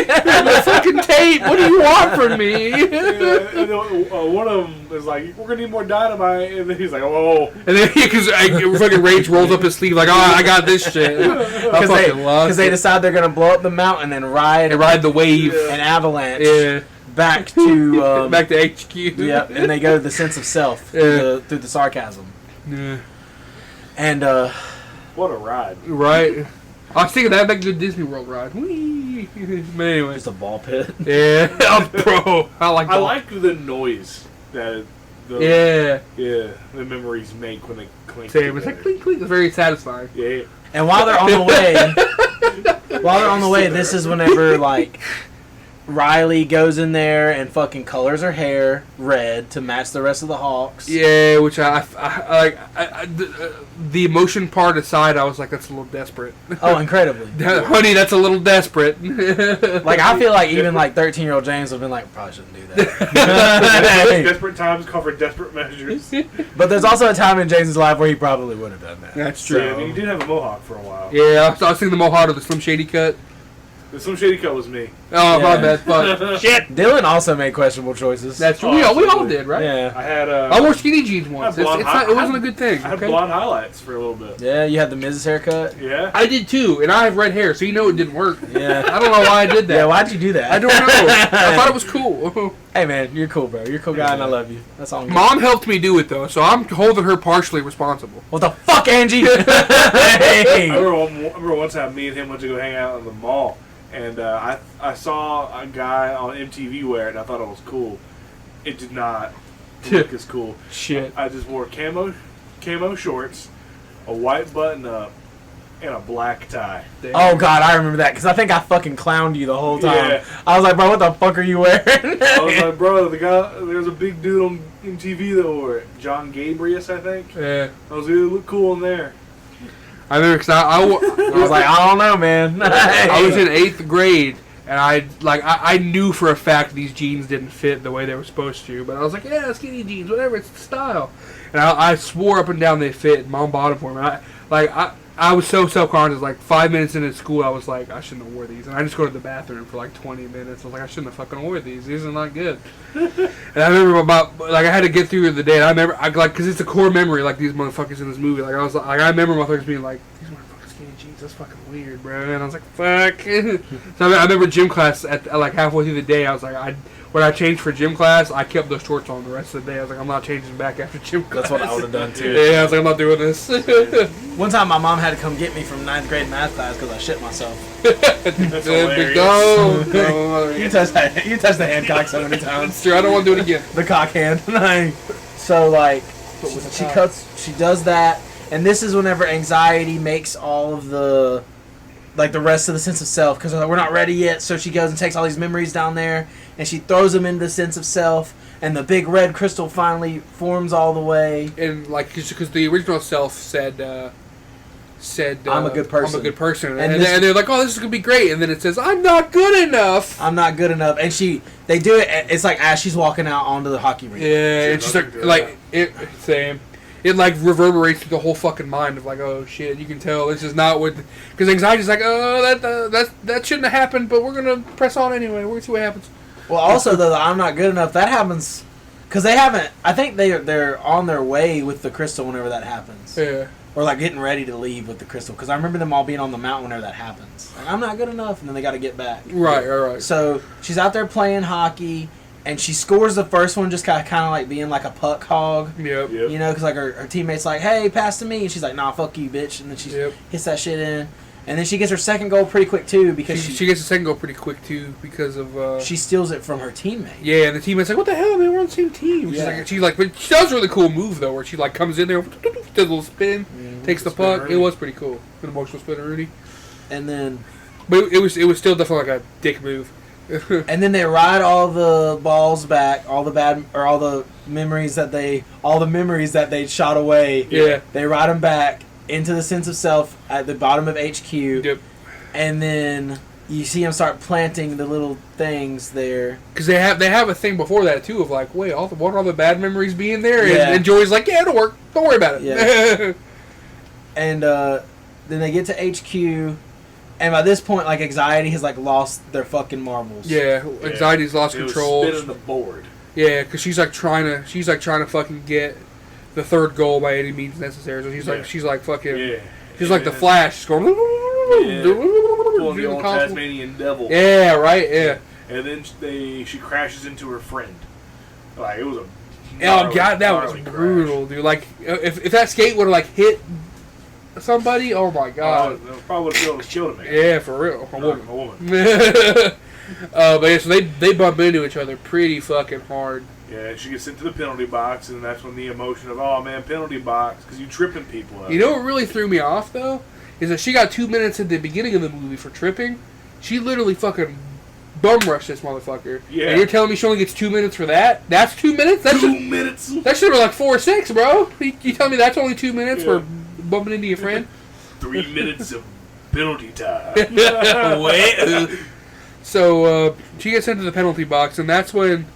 the fucking tape. What do you want from me? And then, one of them is like, we're gonna need more dynamite, and then he's like, whoa. And then because fucking Rage rolls up his sleeve like, oh, I got this shit. Because they decide they're gonna blow up the mountain and ride the wave. an avalanche Yeah. back to Back to HQ. Yep, and they go to the sense of self through the sarcasm. Yeah. And What a ride. Right. I was thinking that'd make a good Disney World ride. Whee! But anyway. just a ball pit. Yeah. Oh, bro. I like I that. like the noise that Yeah. the memories make when they clink Same. It's like together. clink clink. It's very satisfying. Yeah. And while they're on the way, this is whenever like Riley goes in there and fucking colors her hair red to match the rest of the Hawks. Yeah, which I like. The emotion part aside, I was like, that's a little desperate. Oh, incredibly. Honey, that's a little desperate. Like, I feel like even like 13-year-old James would have been like, probably shouldn't do that. Desperate times call for desperate measures. But there's also a time in James's life where he probably would have done that. That's Yeah, true. I mean, you did have a mohawk for a while. Yeah, I was thinking the Mohawk or the Slim Shady cut. The Slim Shady cut was me. Oh, my Yeah. bad. Fuck. Shit. Dylan also made questionable choices. That's true. Oh, we all absolutely. did, right? Yeah. I had I wore skinny jeans once. I had blonde It wasn't a good thing. I had Okay? blonde highlights for a little bit. Yeah, you had the Mrs. haircut. Yeah. I did too, and I have red hair, so you know it didn't work. Yeah. I don't know why I did that. Yeah, why'd you do that? I don't know. I thought it was cool. Hey, man, you're cool, bro. You're a cool guy, and I love you. That's all I'm good. Mom helped me do it though, so I'm holding her partially responsible. What the fuck, Angie? I Hey! remember one time me and him went to go hang out in the mall, and I saw a guy on MTV wear it, and I thought it was cool. It did not look as cool. Shit. I just wore camo shorts, a white button up, and a black tie. Oh, God, I remember that, because I think I fucking clowned you the whole time. Yeah. I was like, bro, what the fuck are you wearing? I was like, bro, there's a big dude on MTV that wore it. John Gabrius, I think. Yeah. I was like, it look cool in there. I remember because I was like, I don't know, man. I was in 8th grade, and I knew for a fact these jeans didn't fit the way they were supposed to, but I was like, yeah, skinny jeans, whatever, it's the style. And I swore up and down they fit, and Mom bought them for me. I was so self-conscious, like 5 minutes into school, I was like, I shouldn't have wore these. And I just go to the bathroom for like 20 minutes. I was like, I shouldn't have fucking wore these. These are not good. And I remember I had to get through the day, and I remember, because it's a core memory, like these motherfuckers in this movie. Like, I was like, I remember motherfuckers being like, these motherfuckers skinny jeans, that's fucking weird, bro. And I was like, fuck. So I remember gym class at like halfway through the day, I was like, when I changed for gym class, I kept those shorts on the rest of the day. I was like, I'm not changing back after gym class. That's what I would have done, too. Yeah, I was like, I'm not doing this. One time, my mom had to come get me from 9th grade math class because I shit myself. That's hilarious. Go. You touched the Hancock so many times. It's true, I don't want to do it again. The cock hand. So, like, But with a she cock. she does that, and this is whenever anxiety makes all of the, like, the rest of the sense of self, because we're not ready yet, so she goes and takes all these memories down there, and she throws them into the sense of self, and the big red crystal finally forms all the way. And like, because the original self said, I'm a good person. I'm a good person, And and, this- they're like, oh, this is gonna be great, and then it says, I'm not good enough. I'm not good enough, and they do it. It's like as she's walking out onto the hockey rink. Yeah, it's just like it. Same. It like reverberates through the whole fucking mind of like, oh shit, you can tell this is not what, because anxiety's like, oh that shouldn't have happened, but we're gonna press on anyway. We're gonna see what happens. Well, also the I'm not good enough, that happens because they haven't. I think they're on their way with the crystal whenever that happens, Yeah. or like getting ready to leave with the crystal. Because I remember them all being on the mountain whenever that happens. Like, I'm not good enough, and then they got to get back. Right. So she's out there playing hockey, and she scores the first one, just kind of like being like a puck hog. Yep. You know, because like her teammate's like, "Hey, pass to me," and she's like, "Nah, fuck you, bitch," and then she Yep. hits that shit in. And then she gets her second goal pretty quick too because She gets the second goal pretty quick too because of she steals it from her teammate. yeah, and the teammate's like, "What the hell, man? We're on the same team." Yeah. She's like, but she does a really cool move though, where she like comes in there, does a little spin, takes the puck. It was pretty cool, an emotional spin, Rudy. And then But it was still definitely like a dick move. and then they ride all the balls back, all the memories that they shot away. Yeah. They ride them back into the sense of self at the bottom of HQ. Yep. And then you see them start planting the little things there. Because they have a thing before that too of like, wait, won't all the bad memories be in there? Yeah. And Joey's like, yeah, it'll work. Don't worry about it. Yeah. And then they get to HQ, and by this point, like, Anxiety has like lost their fucking marbles. Yeah, Anxiety's lost control. Spinning the board. Yeah, because she's like trying to fucking get the third goal by any means necessary. So she's like fucking. Yeah. She's like the Flash. She's going. Pulling the old Tasmanian devil. Yeah, right. Yeah. And then she crashes into her friend. Like, it was a. Oh gnarly, god, that was gnarly brutal, dude. Like, if that skate would have like hit somebody, oh my crash. god. Probably would have killed a man. Yeah, for real. A woman. A woman. But yeah, so they bump into each other pretty fucking hard. Yeah, she gets sent to the penalty box, and that's when the emotion of, oh man, penalty box, because you tripping people up. You know what really threw me off though is that she got 2 minutes at the beginning of the movie for tripping. She literally fucking bum rushed this motherfucker. Yeah. And you're telling me she only gets 2 minutes for that? That's 2 minutes? That 2 minutes? That should have been like 4 or 6, bro. You tell me that's only 2 minutes Yeah. for bumping into your friend? 3 minutes of penalty time. Wait. So she gets into the penalty box, and that's when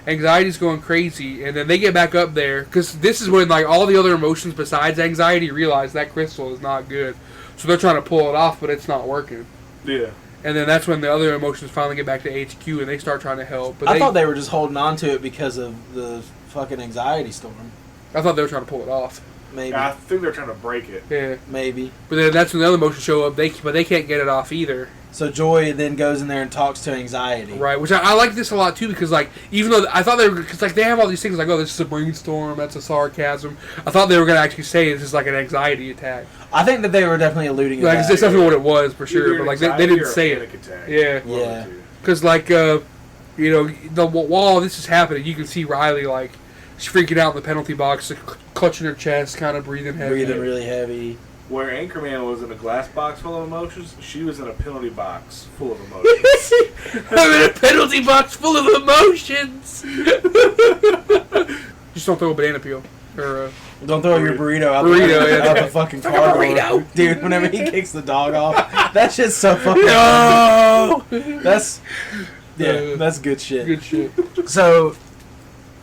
Anxiety's going crazy, and then they get back up there because this is when like all the other emotions besides anxiety realize that crystal is not good, so they're trying to pull it off, but it's not working. Yeah. And then that's when the other emotions finally get back to HQ, and they start trying to help. But I thought they were just holding on to it because of the fucking anxiety storm. I thought they were trying to pull it off. Maybe. I think they're trying to break it. Yeah. Maybe. But then that's when the other emotions show up. But they can't get it off either. So Joy then goes in there and talks to Anxiety. Right, which I like this a lot too because like even though I thought they were because like they have all these things like oh this is a brainstorm, that's a sarcasm. I thought they were gonna actually say this is like an anxiety attack. I think that they were definitely alluding to Like that. it's definitely what it was for sure, Either but like an they anxiety didn't or a say panic it. attack. Yeah, One of Yeah. the two. because like you know while this is happening, you can see Riley like she's freaking out in the penalty box, clutching her chest, kind of breathing heavy. Breathing really heavy. Where Anchorman was in a glass box full of emotions, she was in a penalty box full of emotions. I'm in a penalty box full of emotions. Just don't throw a banana peel. Or Don't throw your burrito out Burrito, the fucking car door. burrito. Dude, whenever he kicks the dog off, that shit's so fucking no. That's that's good shit. Good shit. So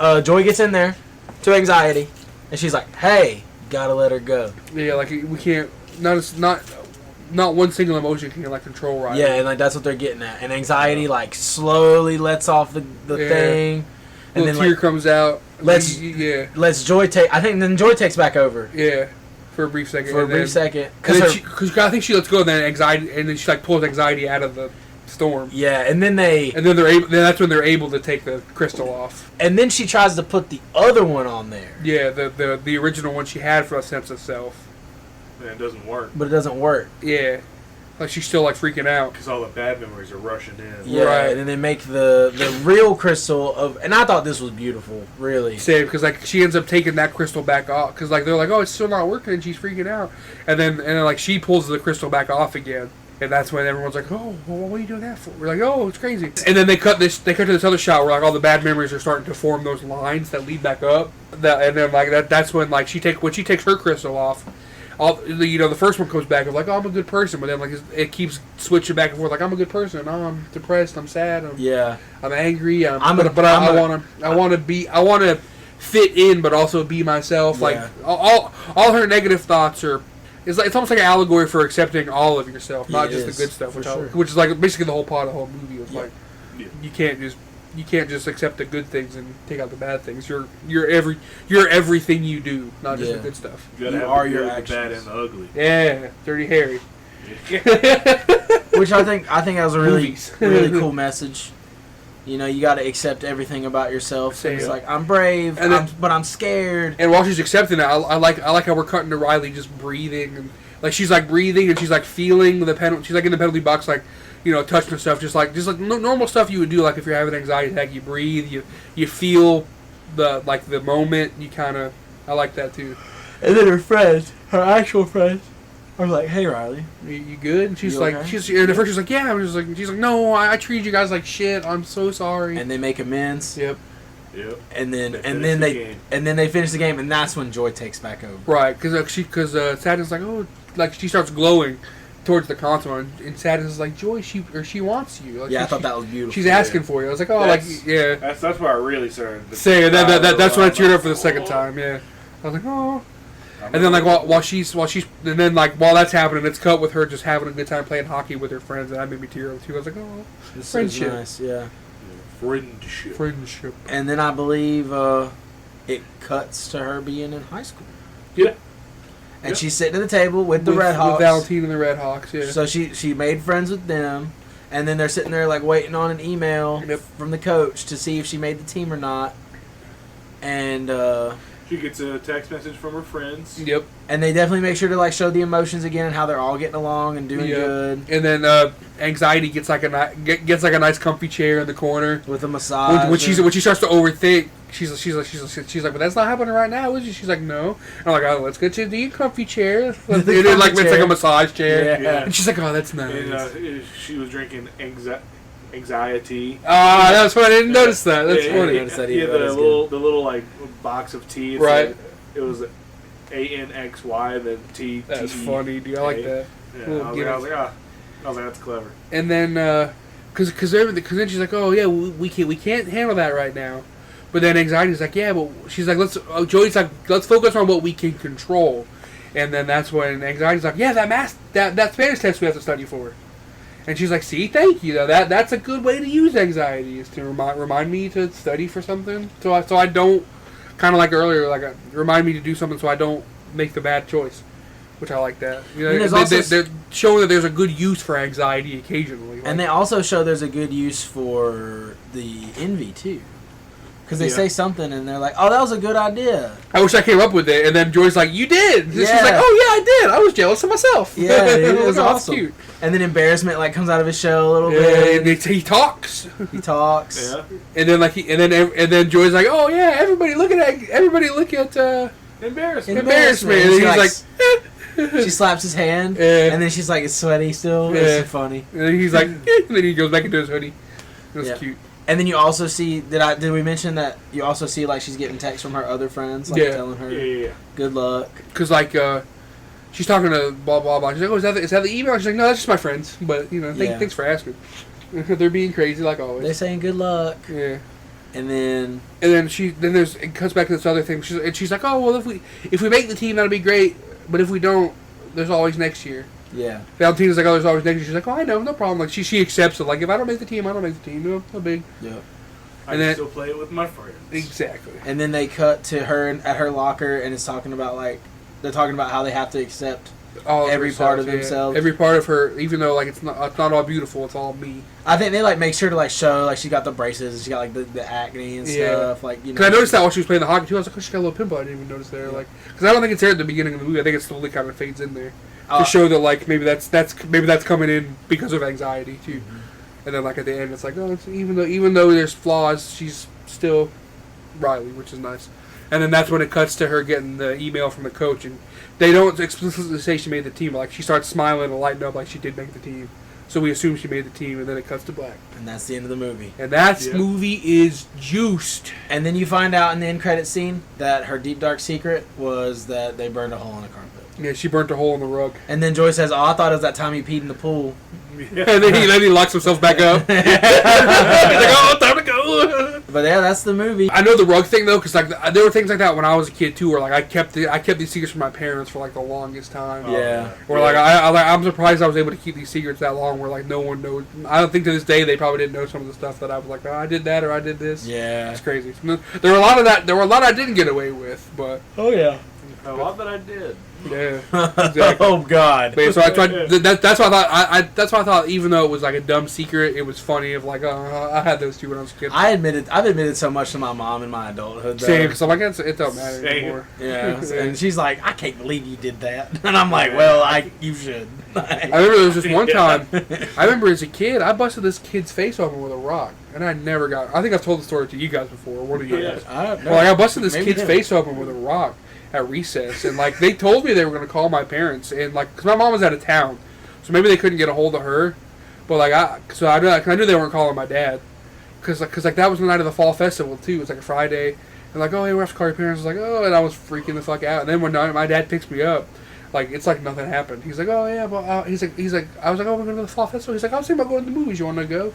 Joy gets in there to Anxiety and she's like, "Hey, gotta let her go." Yeah, like we can't. Not one single emotion can like control Riley. Yeah, and like that's what they're getting at. And Anxiety like slowly lets off the Yeah. thing, and Little then tear like comes out. Let's- yeah, lets Joy take. I think then Joy takes back over yeah, for a brief second. for a and brief then, second because I think she lets go, and then anxiety, and then she like pulls anxiety out of the storm, yeah, and then they and then they're able. Then that's when they're able to take the crystal off. and then she tries to put the other one on there, Yeah, the original one she had for a sense of self. And it doesn't work but it doesn't work. Yeah, like she's still like freaking out. because all the bad memories are rushing in. Yeah, Right. and then they make the real crystal of, and I thought this was beautiful, really. Same, because like she ends up taking that crystal back off because like they're like, oh, it's still not working, and she's freaking out, and then like she pulls the crystal back off again, and that's when everyone's like, oh, well, what are you doing that for? We're like, oh, it's crazy, and then they cut to this other shot where like all the bad memories are starting to form those lines that lead back up, and then like that's when like she takes her crystal off. The first one comes back of like, oh, I'm a good person, but then like it keeps switching back and forth. Like I'm a good person. Oh, I'm depressed. I'm sad. Yeah, I'm angry. I I'm want to fit in, but also be myself. Like Yeah. all her negative thoughts are. It's almost like an allegory for accepting all of yourself, not It just is, the good stuff, for which, sure. which is like basically the whole plot of the whole movie. Is Yeah. like Yeah. you can't just accept the good things and take out the bad things. You're everything you do, not just Yeah. the good stuff. You gotta You have are the your good, the bad, actions. and the ugly. Yeah, Dirty Harry. which I think that was a really Movies. really cool message. You know, you got to accept everything about yourself. Say It's it. like I'm brave, And then- but I'm scared. And while she's accepting it, I like how we're cutting to Riley just breathing, and Like she's like breathing and she's like feeling the penalty. She's like in the penalty box, like touching stuff, just like normal stuff you would do. Like if you're having an anxiety attack, you breathe, you feel the moment. You kind of I like that too. And then her actual friends, are like, "Hey, Riley, You good?" And she's You like, okay? and at first she's like, "Yeah." She's like, "No, I treated you guys like shit. I'm so sorry." and they make amends, Yep. Yep. and then They and finish then the they game. and then they finish the game, and that's when Joy takes back over. Right, because Sadness like, oh, like she starts glowing towards the console, and Sadness is like, Joy, she wants you. Like, Yeah, I she- thought that was beautiful. She's asking for you. I was like, oh, That's- like yeah. That's where I really started. to Say cry that's when I a cheered lot. up for the second time. Yeah, I was like, oh. I'm And then like like, while she's and then like while that's happening, it's cut with her just having a good time playing hockey with her friends, and that made me tear up too. I was like, oh, This is friendship. nice, yeah. friendship. friendship. And then I believe it cuts to her being in high school, Yeah. and Yep. she's sitting at the table with the Red With Hawks. Valentine and the Red Hawks. Yeah. So she made friends with them, and then they're sitting there like waiting on an email Yep. from the coach to see if she made the team or not. And She gets a text message from her friends. Yep. and they definitely make sure to like show the emotions again and how they're all getting along and doing Yeah. good And then Anxiety gets like gets like a nice comfy chair in the corner. with a massage. When she starts to overthink, she's like, but that's not happening right now, is it? She's like, no. And I'm like, oh, let's get you the comfy chair. And The then, like comfy it's like chair. a massage chair. Yeah. And she's like, oh, that's nice. And she was drinking anxiety. Ah, that was funny. I didn't notice that. That's Yeah, funny. yeah, noticed that Yeah, either. That is the little like box of tea. It Right. said- It was ANXY, then T. That's TE. funny, dude. I like that. Yeah, Cool, I was get like, it. I was like, ah. I was like, that's clever. And then, cause then she's like, oh yeah, we can't handle that right now. But then Anxiety's like, yeah, but she's like, Joey's like, let's focus on what we can control. And then that's when Anxiety's like, yeah, that Spanish test we have to study for. And she's like, see, thank you. Though that's a good way to use anxiety, is to remind me to study for something, so I don't, kind of like earlier, like remind me to do something so I don't make the bad choice. Which I like that. You know, And there's also they're showing that there's a good use for anxiety occasionally. Like, And they also show there's a good use for the envy too, because they Yeah. say something and they're like, "Oh, that was a good idea." I wish I came up with it, and then Joy's like, "You did." And She's Yeah. like, "Oh yeah, I did. I was jealous of myself." Yeah, it was That's awesome. Cute. And then embarrassment like comes out of his shell a little Yeah, and bit. he talks, He talks. Yeah. and then and then Joy's like, "Oh yeah, everybody look at Embarrassment. embarrassment." And And he's she, like, she slaps his hand, Yeah. and then she's like, "It's sweaty still." Yeah. It's so funny. and then he's like, and then he goes back into his hoodie. It was Yeah. cute. And then you also see did we mention that you also see like she's getting texts from her other friends like Yeah. telling her Yeah. good luck. Cause like she's talking to blah blah blah. She's like, "Oh, is that the email?" She's like, "No, that's just my friends." But you know, Yeah. thanks for asking. They're being crazy like always. They're saying good luck, Yeah. and then And then it cuts back to this other thing. She's like, oh well, if we make the team, that'll be great. But if we don't, there's always next year. yeah, Valentina's like, oh, there's always next year. She's like, oh, I know, no problem. Like she accepts it. Like if I don't make the team, I don't make the team. No big. yeah. I And can then- still play it with my friends. Exactly. And then they cut to her at her locker, and it's talking about like they're talking about how they have to accept. All of Every part of herself, yeah. themselves. Every part of her, even though like it's not all beautiful. It's all me. I think they like make sure to like show like she got the braces, and she got like the acne and Yeah. stuff. Like you know, Because I noticed that while she was playing the hockey too. I was like, oh, she got a little pimple. I didn't even notice there. Yeah. Like, because I don't think it's there at the beginning of the movie. I think it slowly kind of fades in there Uh, to show that like maybe that's coming in because of anxiety too. And then like at the end, it's like, oh, even though there's flaws, she's still Riley, which is nice. And then that's when it cuts to her getting the email from the coach, and they don't explicitly say she made the team. But like she starts smiling and lighting up like she did make the team. So we assume she made the team, and then it cuts to black. and that's the end of the movie. And that Yeah. movie is juiced. And then you find out in the end credit scene that her deep dark secret was that they burned a hole in a carpet. Yeah, she burnt a hole in the rug. And then Joy says, "Oh, I thought it was that time he peed in the pool." And then he locks himself back up. He's like, oh, time to go. But yeah, that's the movie. I know the rug thing though, because like there were things like that when I was a kid too, where like I kept these secrets from my parents for like the longest time. Yeah. Where like I'm surprised I was able to keep these secrets that long. Where like no one knows. I don't think to this day they probably didn't know some of the stuff that I was like, oh, I did that or I did this. Yeah. It's crazy. There were a lot of that. There were a lot I didn't get away with, but Oh yeah. A lot that I did. Yeah, exactly. Oh God. But yeah, so that's why I thought. That's why I thought, even though it was like a dumb secret, it was funny. Of like, I had those two when I was a kid. I've admitted so much to my mom in my adulthood. Though. Same, because I'm like, it don't matter Same. anymore. Yeah, and she's like, I can't believe you did that, and I'm like, well, you should. I remember there was just one time. I remember as a kid, I busted this kid's face open with a rock, and I never got. I think I've told the story to you guys before. One of you guys. I busted this kid's face open with a rock at recess, and like they told me they were gonna call my parents, and like, cause my mom was out of town, so maybe they couldn't get a hold of her, but like I knew they weren't calling my dad, cause that was the night of the fall festival too. It was like a Friday, and like, oh, hey, we have to call your parents. I was like, oh, and I was freaking the fuck out. And then when my dad picks me up, like it's like nothing happened. He's like, oh yeah, but he's like, I was like, oh, we're going to the fall festival. He's like, I was thinking about going to the movies. You want to go?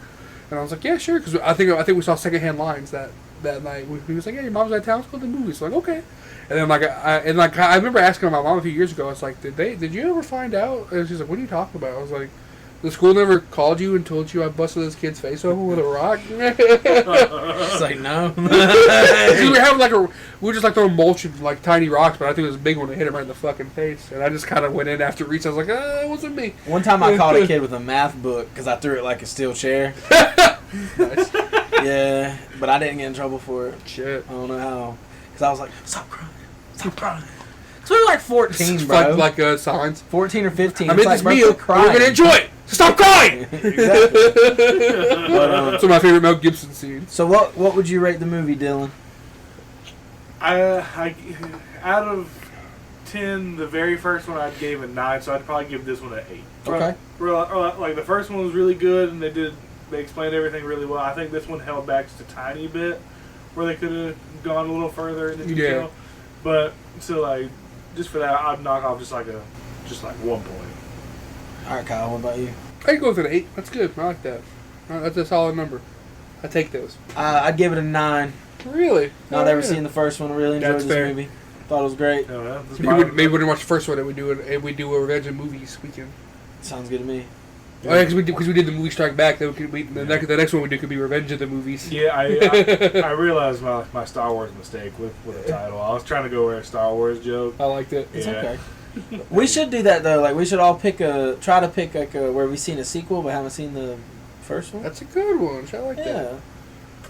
And I was like, yeah, sure, because I think we saw secondhand lines that night. He was like, yeah, your mom's out of town. Let's go to the movies. So like, okay. And then I remember asking my mom a few years ago. I was like, did you ever find out? And she's like, what are you talking about? I was like, the school never called you and told you I busted this kid's face open with a rock? It's like, no. We were just like throwing mulch like tiny rocks, but I think it was a big one that hit him right in the fucking face. And I just kind of went in after recess. I was like, it wasn't me. One time I caught a kid with a math book because I threw it like a steel chair. Nice. Yeah, but I didn't get in trouble for it. Shit. I don't know how. Because I was like, stop crying. Stop crying. So we were like 14, bro. Like signs. 14 or 15. I made this meal. We're going to enjoy it. So stop crying! Exactly. But, so my favorite Mel Gibson scene. So what would you rate the movie, Dylan? I out of 10, the very first one I gave a 9, so I'd probably give this one an 8. Okay. Like the first one was really good, and they explained everything really well. I think this one held back just a tiny bit, where they could have gone a little further into detail. Yeah. But so like, just for that, I'd knock off just like 1 point. All right, Kyle. What about you? I can go with an 8. That's good. I like that. That's a solid number. I take those. I'd give it a 9. Really? Not ever seen the first one. I really enjoyed That's this fair. movie. Thought it was great. Maybe we didn't watch the first one, and we do a Revenge of Movies weekend. Sounds good to me. Oh yeah, because we did the movie Strike Back. Then the next one we do could be Revenge of the Movies. Yeah, I realized my Star Wars mistake with the title. I was trying to go with a Star Wars joke. I liked it. It's Yeah. okay. We should do that though. Like we should all try to pick where we've seen a sequel but haven't seen the first one. That's a good one. I like that. Yeah.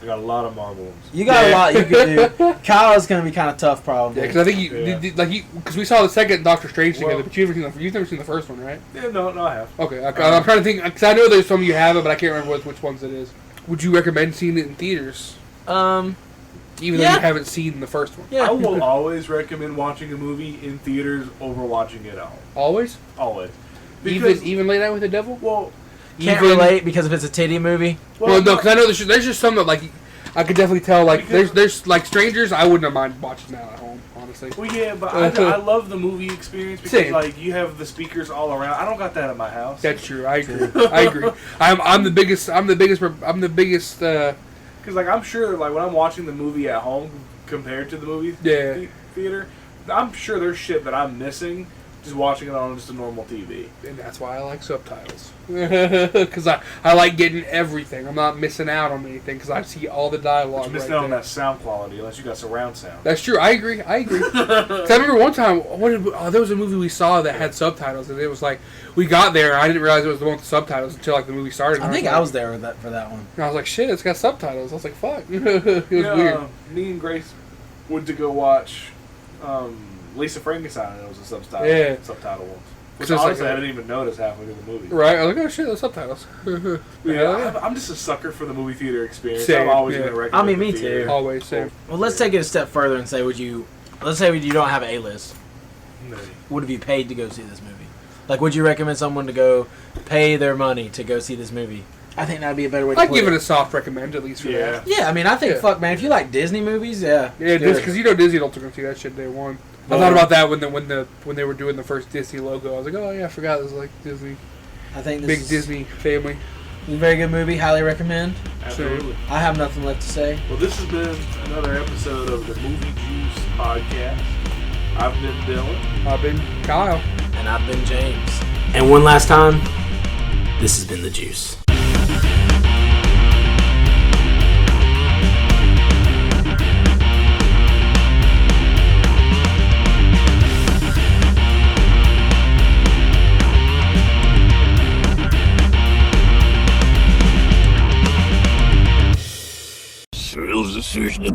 I got a lot of Marvel ones. You got a lot you could do. Kyle's gonna be kind of tough, probably. Yeah, because I think because we saw the second Doctor Strange together, but you've never seen the first one, right? Yeah, no, I have. Okay, I'm trying to think because I know there's some you haven't, but I can't remember which ones it is. Would you recommend seeing it in theaters, even though you haven't seen the first one? Yeah. I will always recommend watching a movie in theaters over watching it at home. Always, Always. Because, even Late Night with the Devil. well, Can't Even- relate because if it's a titty movie. Well, no, because I know there's just some that like I could definitely tell like there's like Strangers I wouldn't have mind watching that at home, honestly. Well, yeah, but I love the movie experience because Same. like you have the speakers all around. I don't got that at my house. That's true. I agree. I agree. I'm the biggest. Because like I'm sure like when I'm watching the movie at home compared to the movie theater, I'm sure there's shit that I'm missing just watching it on just a normal TV. And that's why I like subtitles. Because I like getting everything. I'm not missing out on anything because I see all the dialogue. You're missing right out on there. that sound quality unless you got surround sound. That's true. I agree. 'Cause I remember one time, there was a movie we saw that had subtitles, and it was like we got there, and I didn't realize it was the one with the subtitles until like the movie started. I think I was there for that one. And I was like, shit, it's got subtitles. I was like, fuck. It was weird. Me and Grace went to go watch Lisa Frankenstein, and it was a subtitle one. Which Just honestly like I didn't even notice halfway through the movie. Right? I was like, oh shit, the subtitles. Yeah, I'm just a sucker for the movie theater experience. Same, I'm always yeah. going to recommend I mean, me the theater. too. Always same. Well, let's take it a step further and say, let's say you don't have an A-list. No. Would have you paid to go see this movie? Like, would you recommend someone to go pay their money to go see this movie? I think that'd be a better way to I'd put give it a soft recommend at least for that. Yeah, I mean, I think, Yeah. fuck, man, if you like Disney movies, yeah. Yeah, good. because Disney don't see that shit day one. I thought about that when they were doing the first Disney logo. I was like, oh yeah, I forgot it was like Disney, I think this big is Disney family. a very good movie. Highly recommend. Absolutely. I have nothing left to say. Well, this has been another episode of the Movie Juice Podcast. I've been Dylan. I've been Kyle. And I've been James. And one last time, this has been The Juice. Ghostbusters.